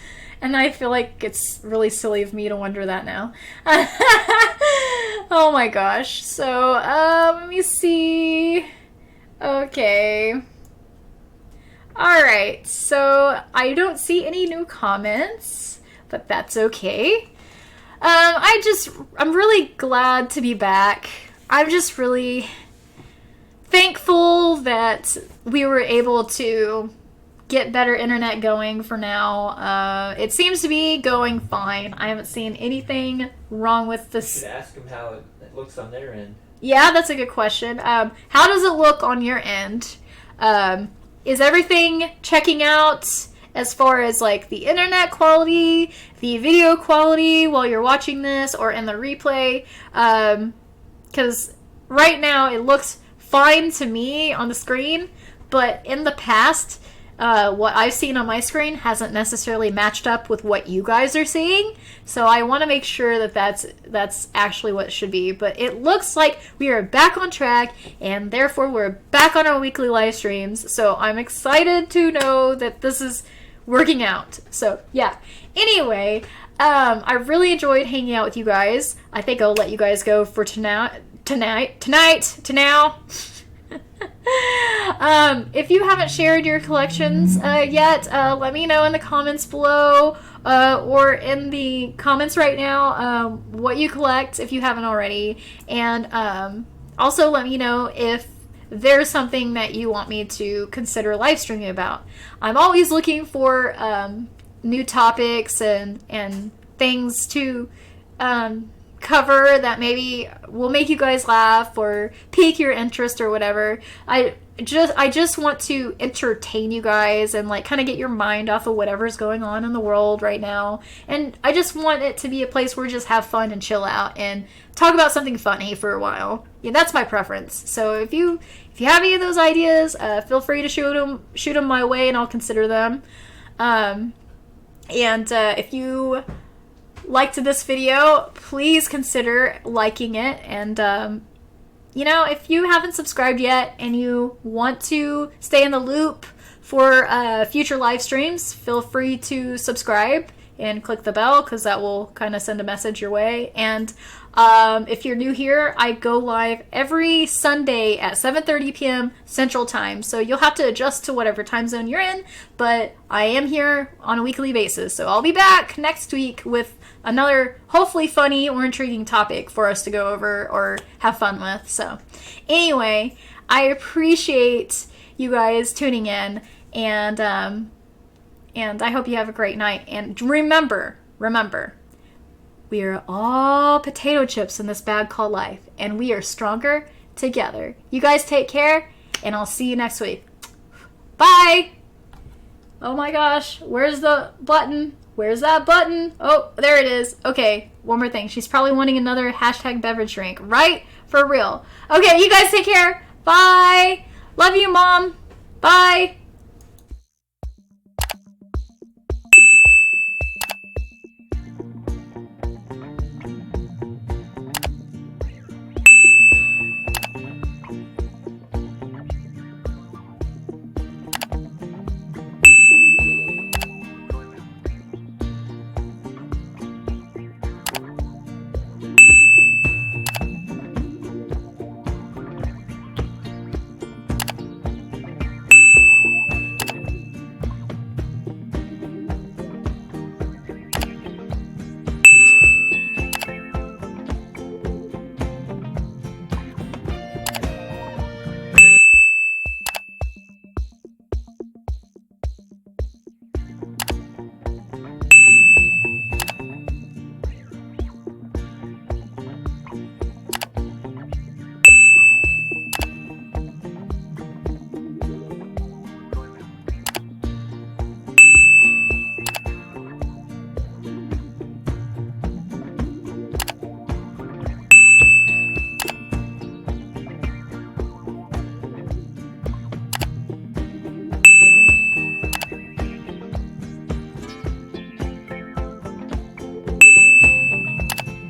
S1: And I feel like it's really silly of me to wonder that now. Oh my gosh. So, let me see. Okay. Alright, so I don't see any new comments, but that's okay. I'm really glad to be back. I'm just really thankful that we were able to get better internet going for now. It seems to be going fine. I haven't seen anything wrong with this.
S2: You should ask them how it looks on their end.
S1: Yeah, that's a good question. How does it look on your end? Is everything checking out as far as like the internet quality, the video quality while you're watching this or in the replay? Because right now it looks fine to me on the screen, but in the past, what I've seen on my screen hasn't necessarily matched up with what you guys are seeing. So I want to make sure that that's actually what it should be. But it looks like we are back on track, and therefore we're back on our weekly live streams. So I'm excited to know that this is working out. So yeah. Anyway, I really enjoyed hanging out with you guys. I think I'll let you guys go for tonight. If you haven't shared your collections yet, let me know in the comments below or in the comments right now what you collect if you haven't already. And also let me know if there's something that you want me to consider live streaming about. I'm always looking for new topics and things to cover that maybe will make you guys laugh or pique your interest or whatever. I just want to entertain you guys and like kind of get your mind off of whatever's going on in the world right now. And I just want it to be a place where we just have fun and chill out and talk about something funny for a while. Yeah, that's my preference. So if you have any of those ideas, feel free to shoot them my way and I'll consider them. And if you liked this video, please consider liking it. And if you haven't subscribed yet and you want to stay in the loop for future live streams, feel free to subscribe and click the bell because that will kind of send a message your way. And if you're new here, I go live every Sunday at 7:30 p.m. Central Time. So you'll have to adjust to whatever time zone you're in, but I am here on a weekly basis. So I'll be back next week with another hopefully funny or intriguing topic for us to go over or have fun with. So anyway, I appreciate you guys tuning in, and I hope you have a great night. And remember, we are all potato chips in this bag called life, and we are stronger together. You guys take care, and I'll see you next week. Bye! Oh my gosh, where's the button? Where's that button? Oh, there it is. Okay, one more thing. She's probably wanting another hashtag beverage drink, right? For real. Okay, you guys take care. Bye! Love you, Mom. Bye!